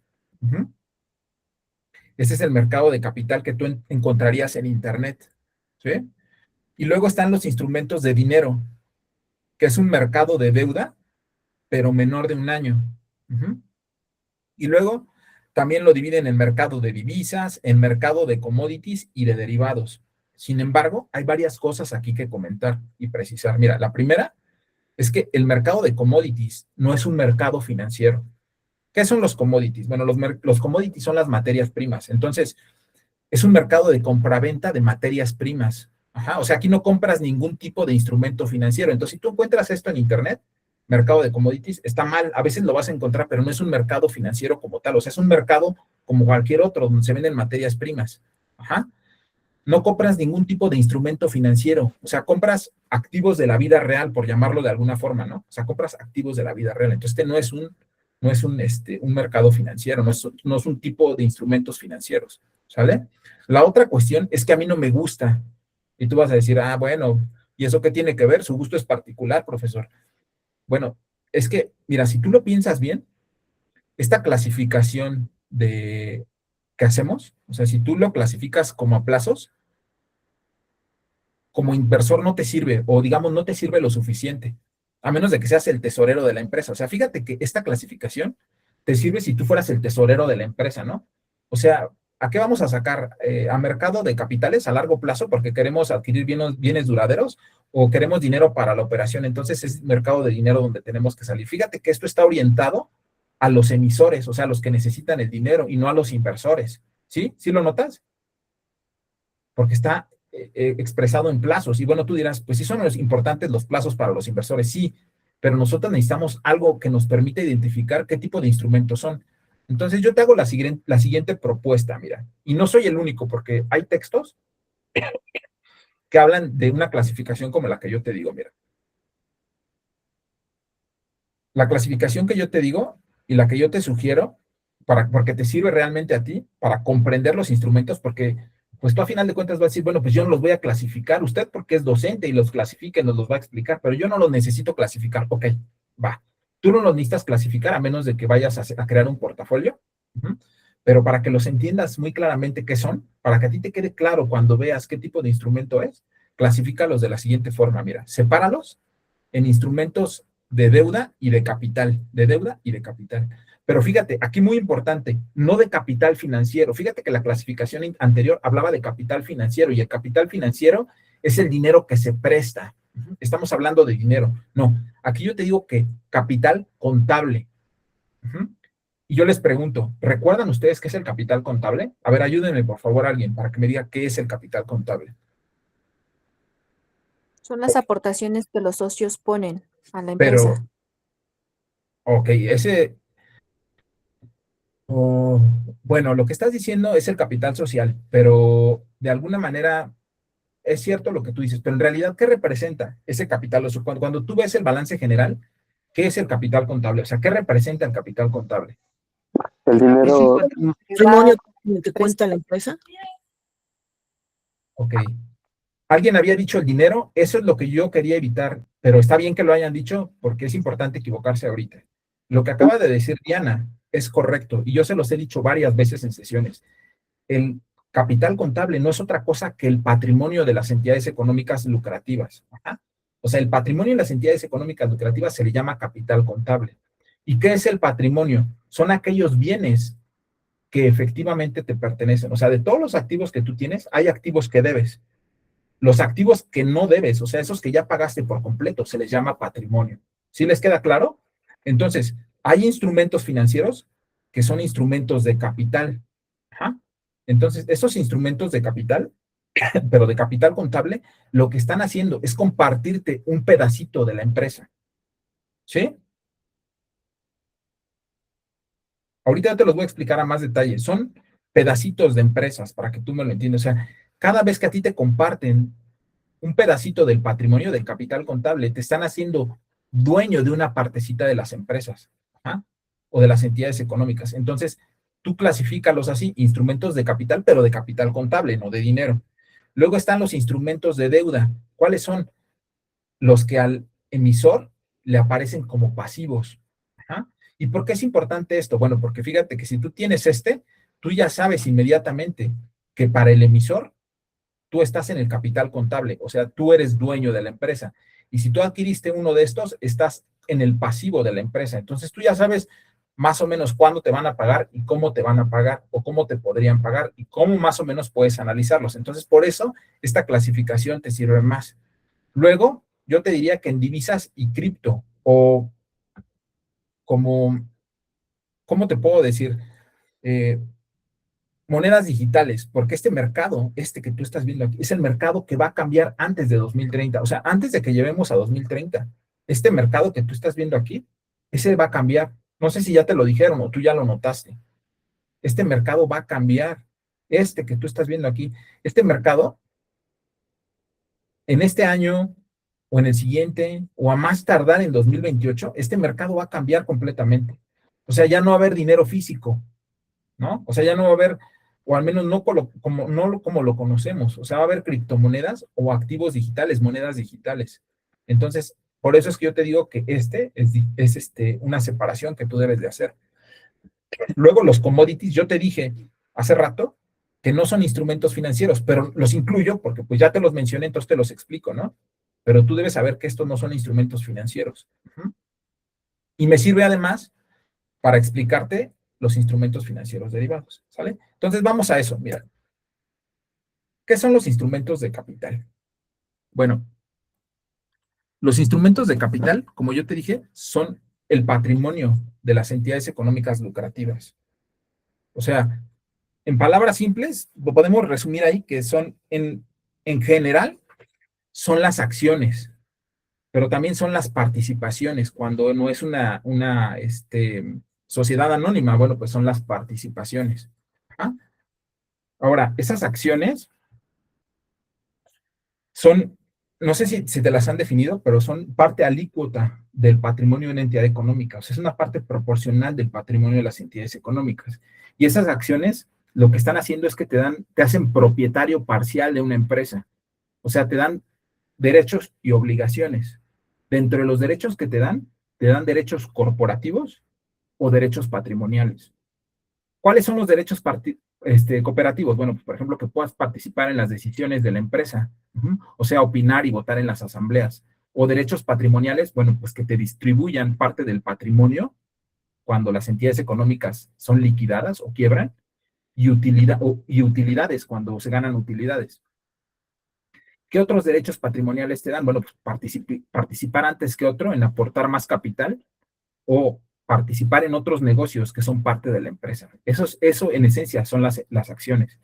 Ese es el mercado de capital que tú encontrarías en Internet, ¿sí? Y luego están los instrumentos de dinero, que es un mercado de deuda, pero menor de un año. Y luego también lo dividen en mercado de divisas, en mercado de commodities y de derivados. Sin embargo, hay varias cosas aquí que comentar y precisar. Mira, la primera es que el mercado de commodities no es un mercado financiero. ¿Qué son los commodities? Bueno, los commodities son las materias primas. Entonces, es un mercado de compraventa de materias primas. O sea, aquí no compras ningún tipo de instrumento financiero. Entonces, si tú encuentras esto en Internet, mercado de commodities, está mal. A veces lo vas a encontrar, pero no es un mercado financiero como tal. O sea, es un mercado como cualquier otro, donde se venden materias primas. No compras ningún tipo de instrumento financiero. O sea, compras activos de la vida real, por llamarlo de alguna forma, ¿no? O sea, compras activos de la vida real. Entonces, este no es un mercado financiero, no es un tipo de instrumentos financieros, ¿sale? La otra cuestión es que a mí no me gusta. Y tú vas a decir, bueno, ¿y eso qué tiene que ver? Su gusto es particular, profesor. Bueno, es que, mira, si tú lo piensas bien, esta clasificación que hacemos, o sea, si tú lo clasificas como a plazos, como inversor no te sirve, o digamos, no te sirve lo suficiente, a menos de que seas el tesorero de la empresa. O sea, fíjate que esta clasificación te sirve si tú fueras el tesorero de la empresa, ¿no? O sea, ¿a qué vamos a sacar? ¿A mercado de capitales a largo plazo porque queremos adquirir bienes duraderos o queremos dinero para la operación? Entonces es mercado de dinero donde tenemos que salir. Fíjate que esto está orientado a los emisores, o sea, a los que necesitan el dinero y no a los inversores. ¿Sí? ¿Sí lo notas? Porque está expresado en plazos. Y bueno, tú dirás, pues sí son importantes los plazos para los inversores, sí, pero nosotros necesitamos algo que nos permita identificar qué tipo de instrumentos son. Entonces yo te hago la siguiente propuesta, mira, y no soy el único porque hay textos que hablan de una clasificación como la que yo te digo, mira. La clasificación que yo te digo y la que yo te sugiero, porque te sirve realmente a ti para comprender los instrumentos, porque pues tú a final de cuentas vas a decir, bueno, pues yo no los voy a clasificar, usted porque es docente y los clasifica y nos los va a explicar, pero yo no los necesito clasificar. Ok, va. Tú no los necesitas clasificar a menos de que vayas a crear un portafolio, pero para que los entiendas muy claramente qué son, para que a ti te quede claro cuando veas qué tipo de instrumento es, clasifícalos de la siguiente forma, mira, sepáralos en instrumentos de deuda y de capital, de deuda y de capital. Pero fíjate, aquí muy importante, no de capital financiero. Fíjate que la clasificación anterior hablaba de capital financiero y el capital financiero es el dinero que se presta. Estamos hablando de dinero. No, aquí yo te digo que capital contable. Y yo les pregunto, ¿recuerdan ustedes qué es el capital contable? A ver, ayúdenme por favor alguien para que me diga qué es el capital contable. Son las aportaciones que los socios ponen a la empresa. Pero, ok, bueno, lo que estás diciendo es el capital social, pero de alguna manera es cierto lo que tú dices, pero en realidad, ¿qué representa ese capital? O sea, cuando tú ves el balance general, ¿qué es el capital contable? O sea, ¿qué representa el capital contable? El dinero, Patrimonio que cuenta la empresa. Ok. Alguien había dicho el dinero, eso es lo que yo quería evitar, pero está bien que lo hayan dicho porque es importante equivocarse ahorita. Lo que acaba de decir Diana es correcto y yo se los he dicho varias veces en sesiones. El capital contable no es otra cosa que el patrimonio de las entidades económicas lucrativas. O sea, el patrimonio de las entidades económicas lucrativas se le llama capital contable. ¿Y qué es el patrimonio? Son aquellos bienes que efectivamente te pertenecen. O sea, de todos los activos que tú tienes, hay activos que debes. Los activos que no debes, o sea, esos que ya pagaste por completo, se les llama patrimonio. ¿Sí les queda claro? Entonces, hay instrumentos financieros que son instrumentos de capital. Ajá. Entonces, esos instrumentos de capital, pero de capital contable, lo que están haciendo es compartirte un pedacito de la empresa. ¿Sí? Ahorita ya te los voy a explicar a más detalle. Son pedacitos de empresas para que tú me lo entiendas. O sea, cada vez que a ti te comparten un pedacito del patrimonio del capital contable, te están haciendo dueño de una partecita de las empresas, ¿ah? O de las entidades económicas. Entonces, tú clasifícalos así, instrumentos de capital, pero de capital contable, no de dinero. Luego están los instrumentos de deuda. ¿Cuáles son? Los que al emisor le aparecen como pasivos. ¿Ah? ¿Y por qué es importante esto? Bueno, porque fíjate que si tú tienes tú ya sabes inmediatamente que para el emisor tú estás en el capital contable, o sea, tú eres dueño de la empresa. Y si tú adquiriste uno de estos, estás en el pasivo de la empresa. Entonces tú ya sabes más o menos cuándo te van a pagar y cómo te van a pagar o cómo te podrían pagar y cómo más o menos puedes analizarlos. Entonces, por eso esta clasificación te sirve más. Luego, yo te diría que en divisas y cripto o como, ¿cómo te puedo decir? Monedas digitales, porque este mercado, que tú estás viendo aquí, es el mercado que va a cambiar antes de 2030, o sea, antes de que llevemos a 2030. Este mercado que tú estás viendo aquí, ese va a cambiar. No sé si ya te lo dijeron o tú ya lo notaste. Este mercado va a cambiar. Que tú estás viendo aquí, este mercado, en este año o en el siguiente, o a más tardar en 2028, este mercado va a cambiar completamente. O sea, ya no va a haber dinero físico, ¿no? O sea, ya no va a haber, o al menos no como lo conocemos, o sea, va a haber criptomonedas o activos digitales, monedas digitales. Entonces, por eso es que yo te digo que es una separación que tú debes de hacer. Luego, los commodities, yo te dije hace rato que no son instrumentos financieros, pero los incluyo porque pues ya te los mencioné, entonces te los explico, ¿no? Pero tú debes saber que estos no son instrumentos financieros. Y me sirve además para explicarte los instrumentos financieros derivados, ¿sale? Entonces vamos a eso, mira. ¿Qué son los instrumentos de capital? Bueno, los instrumentos de capital, como yo te dije, son el patrimonio de las entidades económicas lucrativas. O sea, en palabras simples, lo podemos resumir ahí, que son, en general, son las acciones, pero también son las participaciones. Cuando no es una sociedad anónima, bueno, pues son las participaciones. ¿Ah? Ahora, esas acciones son, no sé si te las han definido, pero son parte alícuota del patrimonio de una entidad económica. O sea, es una parte proporcional del patrimonio de las entidades económicas. Y esas acciones lo que están haciendo es que te hacen propietario parcial de una empresa. O sea, te dan derechos y obligaciones. Dentro de los derechos que te dan derechos corporativos o derechos patrimoniales. ¿Cuáles son los derechos cooperativos? Bueno, pues, por ejemplo, que puedas participar en las decisiones de la empresa, o sea, opinar y votar en las asambleas. O derechos patrimoniales, bueno, pues que te distribuyan parte del patrimonio cuando las entidades económicas son liquidadas o quiebran, y utilidades cuando se ganan utilidades. ¿Qué otros derechos patrimoniales te dan? Bueno, pues participar antes que otro en aportar más capital o participar en otros negocios que son parte de la empresa. Eso en esencia son las acciones.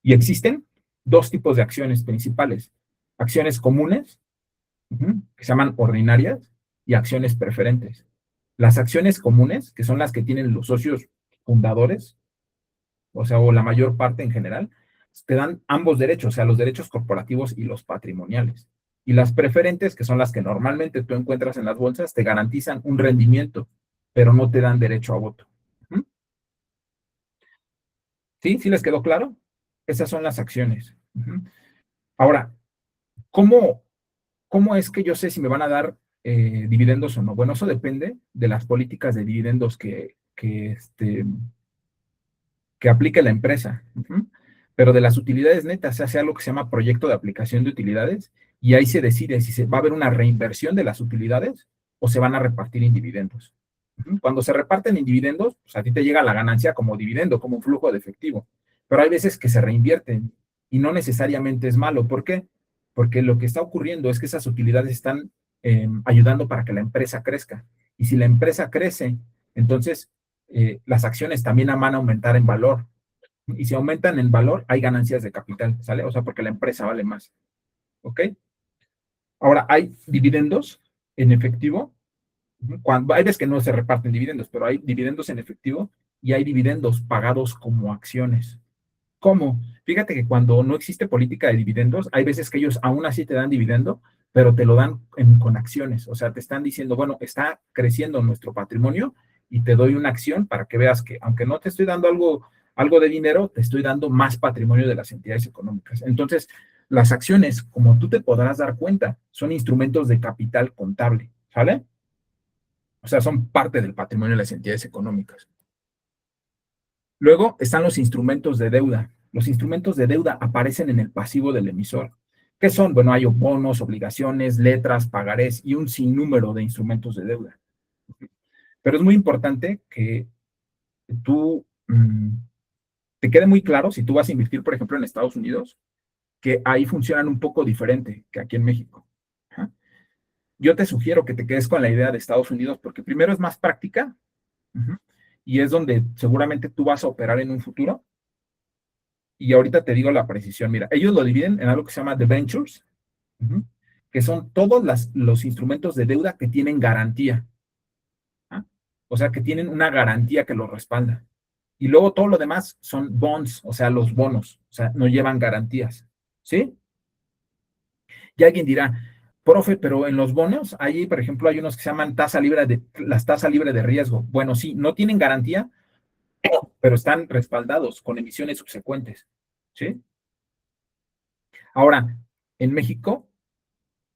Y existen dos tipos de acciones principales. Acciones comunes, que se llaman ordinarias, y acciones preferentes. Las acciones comunes, que son las que tienen los socios fundadores, o sea, o la mayor parte en general, te dan ambos derechos, o sea, los derechos corporativos y los patrimoniales. Y las preferentes, que son las que normalmente tú encuentras en las bolsas, te garantizan un rendimiento, pero no te dan derecho a voto. ¿Sí? ¿Sí les quedó claro? Esas son las acciones. Ahora, ¿cómo es que yo sé si me van a dar dividendos o no? Bueno, eso depende de las políticas de dividendos que aplique la empresa. Pero de las utilidades netas se hace algo que se llama proyecto de aplicación de utilidades y ahí se decide si se va a haber una reinversión de las utilidades o se van a repartir en dividendos. Cuando se reparten en dividendos, pues a ti te llega la ganancia como dividendo, como un flujo de efectivo. Pero hay veces que se reinvierten y no necesariamente es malo. ¿Por qué? Porque lo que está ocurriendo es que esas utilidades están ayudando para que la empresa crezca. Y si la empresa crece, entonces las acciones también van a aumentar en valor. Y si aumentan en valor, hay ganancias de capital, ¿sale? O sea, porque la empresa vale más. ¿Ok? Ahora, hay dividendos en efectivo. Cuando, hay veces que no se reparten dividendos, pero hay dividendos en efectivo y hay dividendos pagados como acciones. ¿Cómo? Fíjate que cuando no existe política de dividendos, hay veces que ellos aún así te dan dividendo, pero te lo dan con acciones. O sea, te están diciendo, bueno, está creciendo nuestro patrimonio y te doy una acción para que veas que, aunque no te estoy dando algo de dinero, te estoy dando más patrimonio de las entidades económicas. Entonces, las acciones, como tú te podrás dar cuenta, son instrumentos de capital contable, ¿sale? O sea, son parte del patrimonio de las entidades económicas. Luego están los instrumentos de deuda. Los instrumentos de deuda aparecen en el pasivo del emisor. ¿Qué son? Bueno, hay bonos, obligaciones, letras, pagarés y un sinnúmero de instrumentos de deuda. Pero es muy importante que tú te quede muy claro, si tú vas a invertir, por ejemplo, en Estados Unidos, que ahí funcionan un poco diferente que aquí en México. Ajá. Yo te sugiero que te quedes con la idea de Estados Unidos porque primero es más práctica y es donde seguramente tú vas a operar en un futuro. Y ahorita te digo la precisión. Mira, ellos lo dividen en algo que se llama debentures, que son todos los instrumentos de deuda que tienen garantía. ¿Ah? O sea, que tienen una garantía que los respalda. Y luego todo lo demás son bonds, o sea, los bonos, o sea, no llevan garantías. ¿Sí? Y alguien dirá, profe, pero en los bonos, ahí, por ejemplo, hay unos que se llaman las tasas libres de riesgo. Bueno, sí, no tienen garantía, pero están respaldados con emisiones subsecuentes. ¿Sí? Ahora, en México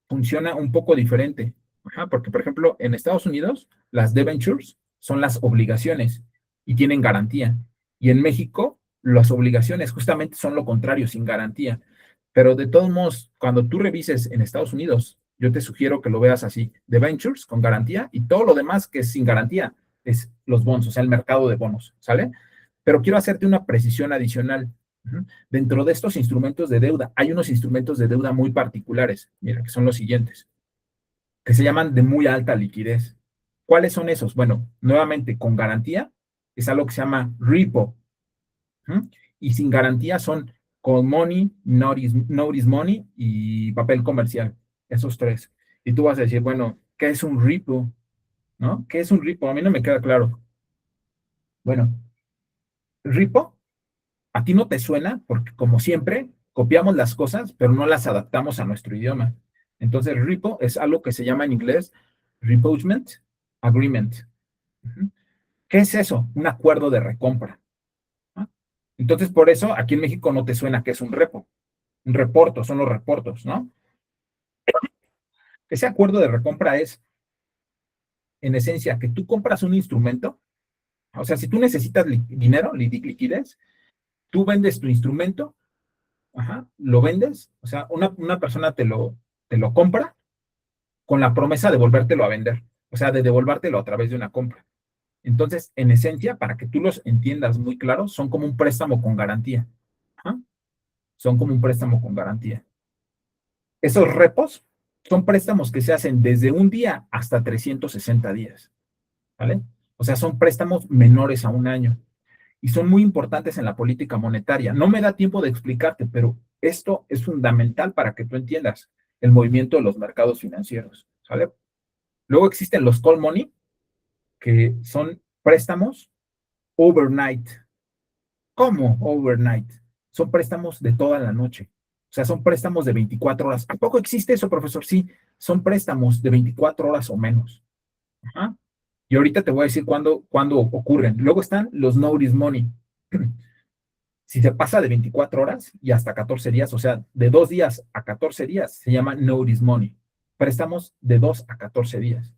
funciona un poco diferente. Ajá, porque, por ejemplo, en Estados Unidos, las debentures son las obligaciones y tienen garantía. Y en México, las obligaciones justamente son lo contrario, sin garantía. Pero de todos modos, cuando tú revises en Estados Unidos, yo te sugiero que lo veas así, debentures con garantía y todo lo demás que es sin garantía es los bonos, o sea, el mercado de bonos, ¿sale? Pero quiero hacerte una precisión adicional. Dentro de estos instrumentos de deuda, hay unos instrumentos de deuda muy particulares, mira, que son los siguientes, que se llaman de muy alta liquidez. ¿Cuáles son esos? Bueno, nuevamente, con garantía, es algo que se llama repo. Y sin garantía son call money, notice money y papel comercial. Esos tres. Y tú vas a decir, bueno, ¿qué es un repo? ¿No? ¿Qué es un repo? A mí no me queda claro. Bueno, repo, a ti no te suena porque, como siempre, copiamos las cosas, pero no las adaptamos a nuestro idioma. Entonces, repo es algo que se llama en inglés repossession agreement. ¿Qué es eso? Un acuerdo de recompra. ¿No? Entonces, por eso, aquí en México no te suena que es un repo. Un reporto, son los reportos, ¿no? Ese acuerdo de recompra es, en esencia, que tú compras un instrumento. O sea, si tú necesitas dinero, liquidez, tú vendes tu instrumento. Ajá, lo vendes, o sea, una persona te lo compra con la promesa de volvértelo a vender, o sea, de devolvértelo a través de una compra. Entonces, en esencia, para que tú los entiendas muy claro, son como un préstamo con garantía. Ajá. Son como un préstamo con garantía. Esos repos son préstamos que se hacen desde un día hasta 360 días, ¿vale? O sea, son préstamos menores a un año. Y son muy importantes en la política monetaria. No me da tiempo de explicarte, pero esto es fundamental para que tú entiendas el movimiento de los mercados financieros, ¿sale? Luego existen los call money, que son préstamos overnight. ¿Cómo overnight? Son préstamos de toda la noche. O sea, son préstamos de 24 horas. ¿A poco existe eso, profesor? Sí, son préstamos de 24 horas o menos. Ajá. Y ahorita te voy a decir cuándo ocurren. Luego están los notice money. Si se pasa de 24 horas y hasta 14 días, o sea, de 2 días a 14 días, se llama notice money. Préstamos de 2 a 14 días.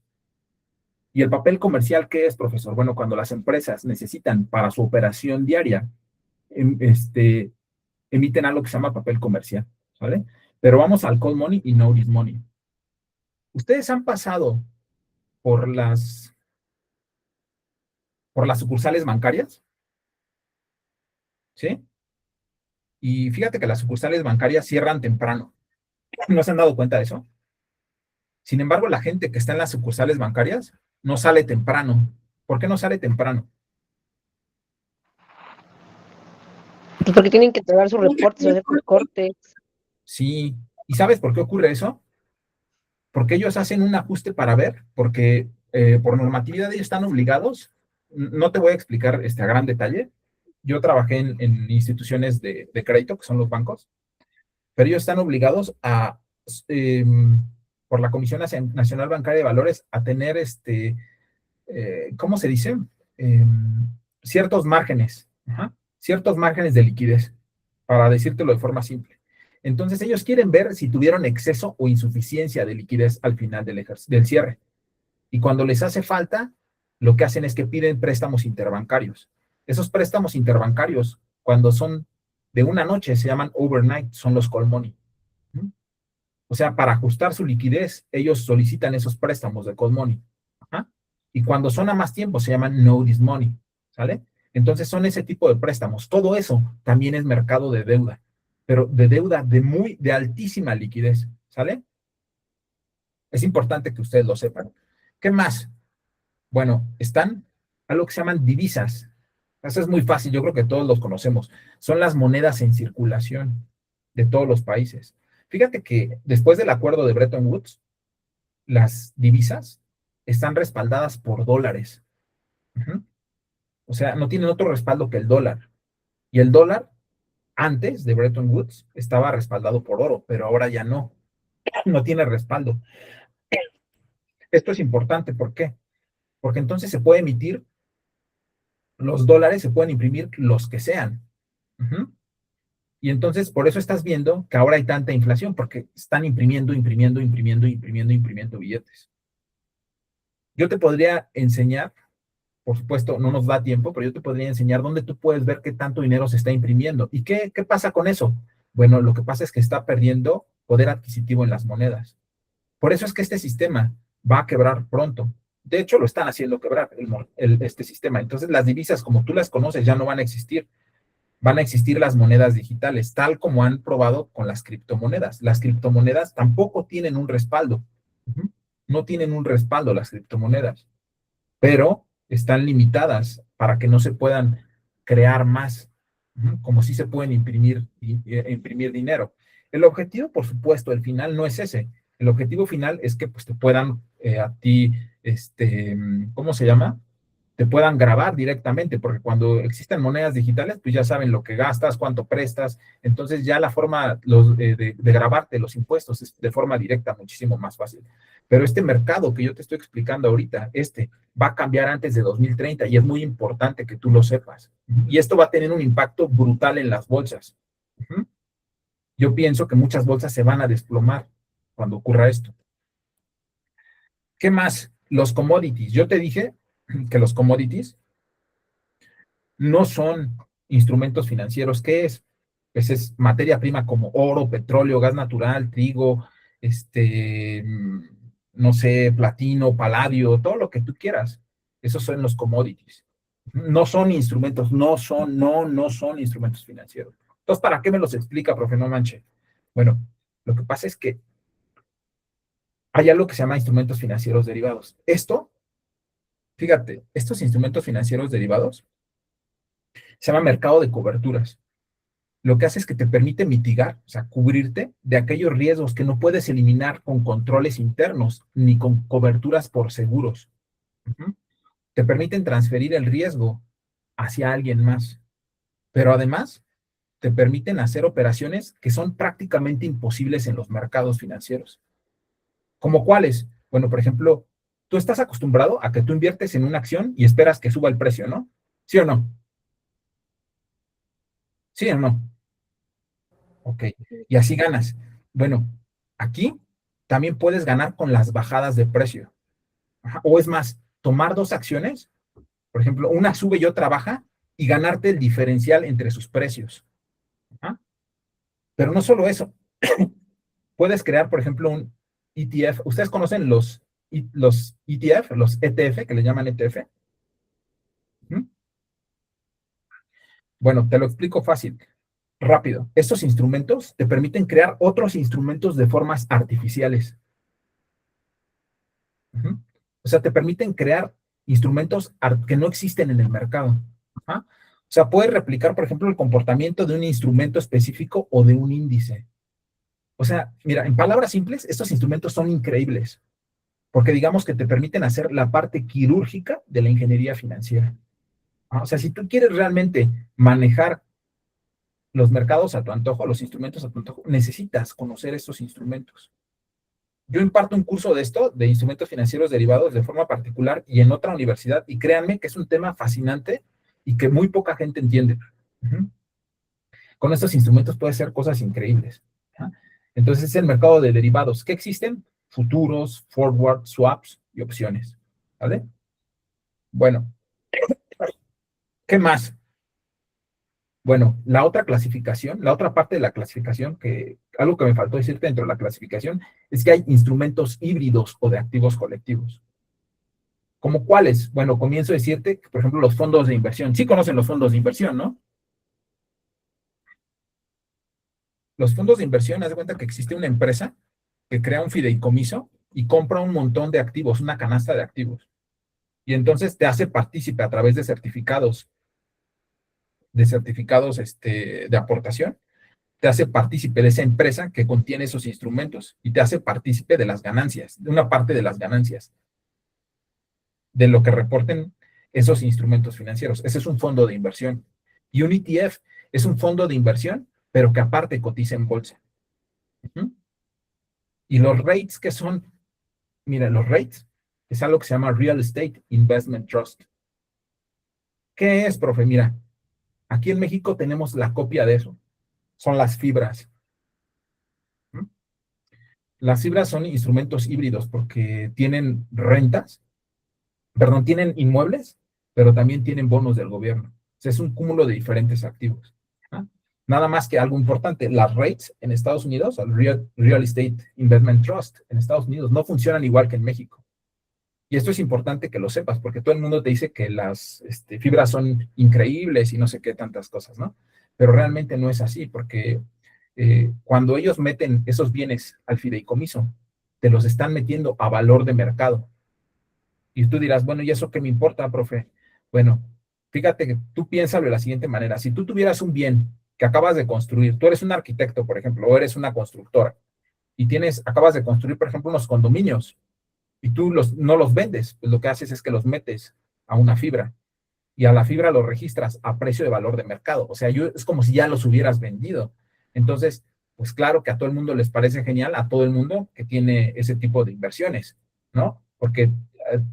¿Y el papel comercial qué es, profesor? Bueno, cuando las empresas necesitan para su operación diaria, emiten algo que se llama papel comercial, ¿vale? Pero vamos al call money y notice money. Ustedes han pasado por las sucursales bancarias, ¿sí? Y fíjate que las sucursales bancarias cierran temprano. ¿No se han dado cuenta de eso? Sin embargo, la gente que está en las sucursales bancarias no sale temprano. ¿Por qué no sale temprano? Pues porque tienen que entregar sus reportes, hacer sus cortes. Sí. ¿Y sabes por qué ocurre eso? Porque ellos hacen un ajuste para ver, porque por normatividad ellos están obligados. No te voy a explicar a gran detalle. Yo trabajé en instituciones de crédito, que son los bancos, pero ellos están obligados a, por la Comisión Nacional Bancaria de Valores, a tener, ¿cómo se dice? Ciertos márgenes, ciertos márgenes de liquidez, para decírtelo de forma simple. Entonces ellos quieren ver si tuvieron exceso o insuficiencia de liquidez al final del cierre. Y cuando les hace falta, lo que hacen es que piden préstamos interbancarios. Esos préstamos interbancarios, cuando son de una noche, se llaman overnight, son los call money. O sea, para ajustar su liquidez, ellos solicitan esos préstamos de call money. Y cuando son a más tiempo, se llaman notice money. ¿Sale? Entonces son ese tipo de préstamos. Todo eso también es mercado de deuda, pero de deuda de altísima liquidez. ¿Sale? Es importante que ustedes lo sepan. ¿Qué más? Bueno, están algo que se llaman divisas. Eso es muy fácil, yo creo que todos los conocemos. Son las monedas en circulación de todos los países. Fíjate que después del acuerdo de Bretton Woods, las divisas están respaldadas por dólares. O sea, no tienen otro respaldo que el dólar. Y el dólar, antes de Bretton Woods, estaba respaldado por oro, pero ahora ya no. No tiene respaldo. Esto es importante, ¿por qué? Porque entonces se puede emitir los dólares, se pueden imprimir los que sean. Y entonces por eso estás viendo que ahora hay tanta inflación, porque están imprimiendo billetes. Yo te podría enseñar, por supuesto, no nos da tiempo, pero yo te podría enseñar dónde tú puedes ver qué tanto dinero se está imprimiendo. ¿Y qué pasa con eso? Bueno, lo que pasa es que está perdiendo poder adquisitivo en las monedas. Por eso es que este sistema va a quebrar pronto. De hecho, lo están haciendo quebrar este sistema. Entonces, las divisas, como tú las conoces, ya no van a existir. Van a existir las monedas digitales, tal como han probado con las criptomonedas. Las criptomonedas tampoco tienen un respaldo. No tienen un respaldo las criptomonedas, pero están limitadas para que no se puedan crear más, como si se pueden imprimir dinero. El objetivo, por supuesto, el final no es ese. El objetivo final es que pues, te puedan a ti, ¿cómo se llama? Te puedan grabar directamente, porque cuando existen monedas digitales, pues ya saben lo que gastas, cuánto prestas, entonces ya la forma de grabarte los impuestos es de forma directa muchísimo más fácil. Pero este mercado que yo te estoy explicando ahorita, va a cambiar antes de 2030 y es muy importante que tú lo sepas. Y esto va a tener un impacto brutal en las bolsas. Yo pienso que muchas bolsas se van a desplomar cuando ocurra esto. ¿Qué más? Los commodities. Yo te dije que los commodities no son instrumentos financieros. ¿Qué es? Pues es materia prima como oro, petróleo, gas natural, trigo, no sé, platino, paladio, todo lo que tú quieras. Esos son los commodities. No son instrumentos, no son instrumentos financieros. Entonces, ¿para qué me los explica, profe? No manche. Bueno, lo que pasa es que hay algo que se llama instrumentos financieros derivados. Fíjate, estos instrumentos financieros derivados se llama mercado de coberturas. Lo que hace es que te permite mitigar, o sea, cubrirte de aquellos riesgos que no puedes eliminar con controles internos ni con coberturas por seguros. Te permiten transferir el riesgo hacia alguien más. Pero además, te permiten hacer operaciones que son prácticamente imposibles en los mercados financieros. ¿Como cuáles? Bueno, por ejemplo, tú estás acostumbrado a que tú inviertes en una acción y esperas que suba el precio, ¿no? ¿Sí o no? ¿Sí o no? Ok, y así ganas. Bueno, aquí también puedes ganar con las bajadas de precio. O es más, tomar dos acciones, por ejemplo, una sube y otra baja, y ganarte el diferencial entre sus precios. Pero no solo eso. Puedes crear, por ejemplo, un ETF. ¿Ustedes conocen los ETF, los ETF, que le llaman ETF? Bueno, te lo explico fácil. rápido, estos instrumentos te permiten crear otros instrumentos de formas artificiales. Ujú. O sea, te permiten crear instrumentos que no existen en el mercado. Ajá. O sea, puedes replicar, por ejemplo, el comportamiento de un instrumento específico o de un índice. O sea, mira, en palabras simples, estos instrumentos son increíbles, porque digamos que te permiten hacer la parte quirúrgica de la ingeniería financiera. O sea, si tú quieres realmente manejar los mercados a tu antojo, los instrumentos a tu antojo, necesitas conocer estos instrumentos. Yo imparto un curso de esto, de instrumentos financieros derivados de forma particular y en otra universidad, y créanme que es un tema fascinante y que muy poca gente entiende. Uh-huh. Con estos instrumentos puedes hacer cosas increíbles. ¿Ah? Entonces es el mercado de derivados. ¿Qué existen? Futuros, forward, swaps y opciones. ¿Vale? Bueno, ¿qué más? Bueno, la otra clasificación, la otra parte de la clasificación, que algo que me faltó decirte dentro de la clasificación, es que hay instrumentos híbridos o de activos colectivos. ¿Cómo cuáles? Bueno, comienzo a decirte, por ejemplo, los fondos de inversión. Sí conocen los fondos de inversión, ¿no? Los fondos de inversión, haz de cuenta que existe una empresa que crea un fideicomiso y compra un montón de activos, una canasta de activos. Y entonces te hace partícipe a través de certificados de aportación, te hace partícipe de esa empresa que contiene esos instrumentos y te hace partícipe de las ganancias, de una parte de las ganancias, de lo que reporten esos instrumentos financieros. Ese es un fondo de inversión. Y un ETF es un fondo de inversión, pero que aparte cotiza en bolsa. ¿Uh-huh? Y los REITs, ¿qué son? Mira, los REITs es algo que se llama Real Estate Investment Trust. ¿Qué es, profe? Mira, aquí en México tenemos la copia de eso. Son las fibras. ¿Mm? Las fibras son instrumentos híbridos porque tienen rentas, perdón, tienen inmuebles, pero también tienen bonos del gobierno. O sea, es un cúmulo de diferentes activos. ¿Ah? Nada más que algo importante, las REITs en Estados Unidos, el Real Estate Investment Trust en Estados Unidos, no funcionan igual que en México. Y esto es importante que lo sepas, porque todo el mundo te dice que las fibras son increíbles y no sé qué tantas cosas, ¿no? Pero realmente no es así, porque cuando ellos meten esos bienes al fideicomiso, te los están metiendo a valor de mercado. Y tú dirás, bueno, ¿y eso qué me importa, profe? Bueno, fíjate que tú piénsalo de la siguiente manera. Si tú tuvieras un bien que acabas de construir, tú eres un arquitecto, por ejemplo, o eres una constructora, y acabas de construir, por ejemplo, unos condominios, y tú no los vendes, pues lo que haces es que los metes a una fibra y a la fibra los registras a precio de valor de mercado. O sea, es como si ya los hubieras vendido. Entonces, pues claro que a todo el mundo les parece genial, a todo el mundo que tiene ese tipo de inversiones, ¿no? Porque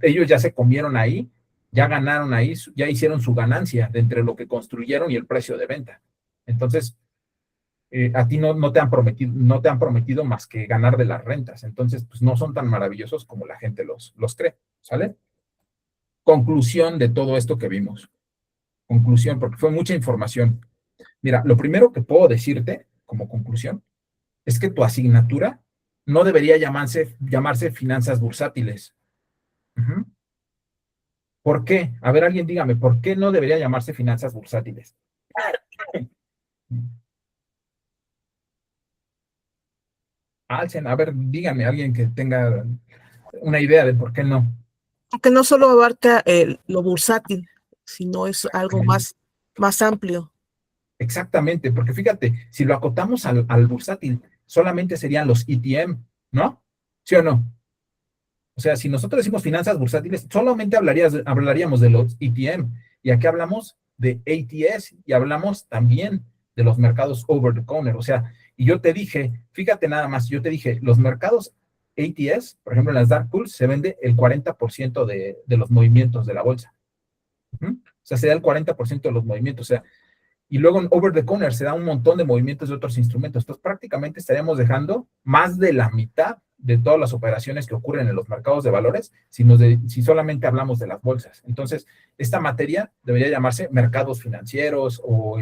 ellos ya se comieron ahí, ya ganaron ahí, ya hicieron su ganancia de entre lo que construyeron y el precio de venta. Entonces, a ti no te han prometido más que ganar de las rentas. Entonces, pues no son tan maravillosos como la gente los cree, ¿sale? Conclusión de todo esto que vimos. Conclusión, porque fue mucha información. Mira, lo primero que puedo decirte como conclusión es que tu asignatura no debería llamarse finanzas bursátiles. Uh-huh. ¿Por qué? A ver, alguien dígame, ¿por qué no debería llamarse finanzas bursátiles? Alcen, a ver, dígame, alguien que tenga una idea de por qué no. Porque no solo abarca lo bursátil, sino es algo más amplio. Exactamente, porque fíjate, si lo acotamos al bursátil, solamente serían los ETM, ¿no? ¿Sí o no? O sea, si nosotros decimos finanzas bursátiles, solamente hablaríamos de los ETM. Y aquí hablamos de ATS y hablamos también de los mercados over the counter. O sea, y yo te dije, fíjate nada más, yo te dije, los mercados ATS, por ejemplo, en las dark pools, se vende el 40% de los movimientos de la bolsa. O sea, se da el 40% de los movimientos. O sea, y luego en over the counter se da un montón de movimientos de otros instrumentos. Entonces, prácticamente estaríamos dejando más de la mitad de todas las operaciones que ocurren en los mercados de valores si solamente hablamos de las bolsas. Entonces, esta materia debería llamarse mercados financieros o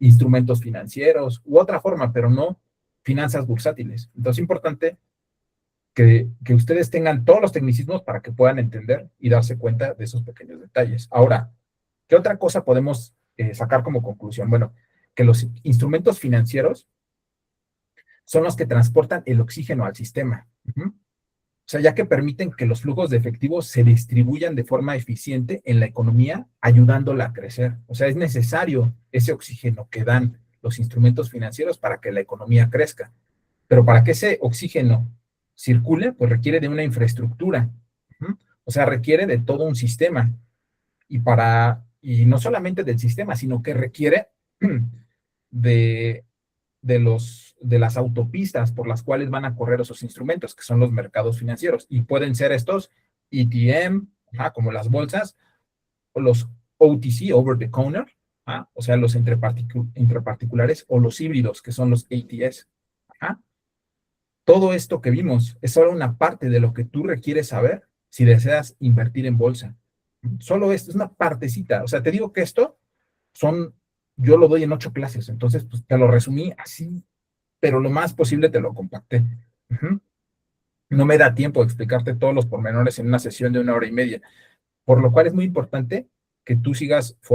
instrumentos financieros u otra forma, pero no finanzas bursátiles. Entonces, es importante que ustedes tengan todos los tecnicismos para que puedan entender y darse cuenta de esos pequeños detalles. Ahora, ¿qué otra cosa podemos sacar como conclusión? Bueno, que los instrumentos financieros son los que transportan el oxígeno al sistema. O sea, ya que permiten que los flujos de efectivo se distribuyan de forma eficiente en la economía, ayudándola a crecer. O sea, es necesario ese oxígeno que dan los instrumentos financieros para que la economía crezca. Pero para que ese oxígeno circule, pues requiere de una infraestructura. O sea, requiere de todo un sistema. Y no solamente del sistema, sino que requiere de las autopistas por las cuales van a correr esos instrumentos, que son los mercados financieros. Y pueden ser estos ETM, como las bolsas, o los OTC, over the counter, o sea, los entre particulares, o los híbridos, que son los ATS. Todo esto que vimos es solo una parte de lo que tú requieres saber si deseas invertir en bolsa. Solo esto es una partecita. O sea, te digo que yo lo doy en 8 clases, entonces pues te lo resumí así, pero lo más posible te lo compacté. No me da tiempo de explicarte todos los pormenores en una sesión de 1 hora y media, por lo cual es muy importante que tú sigas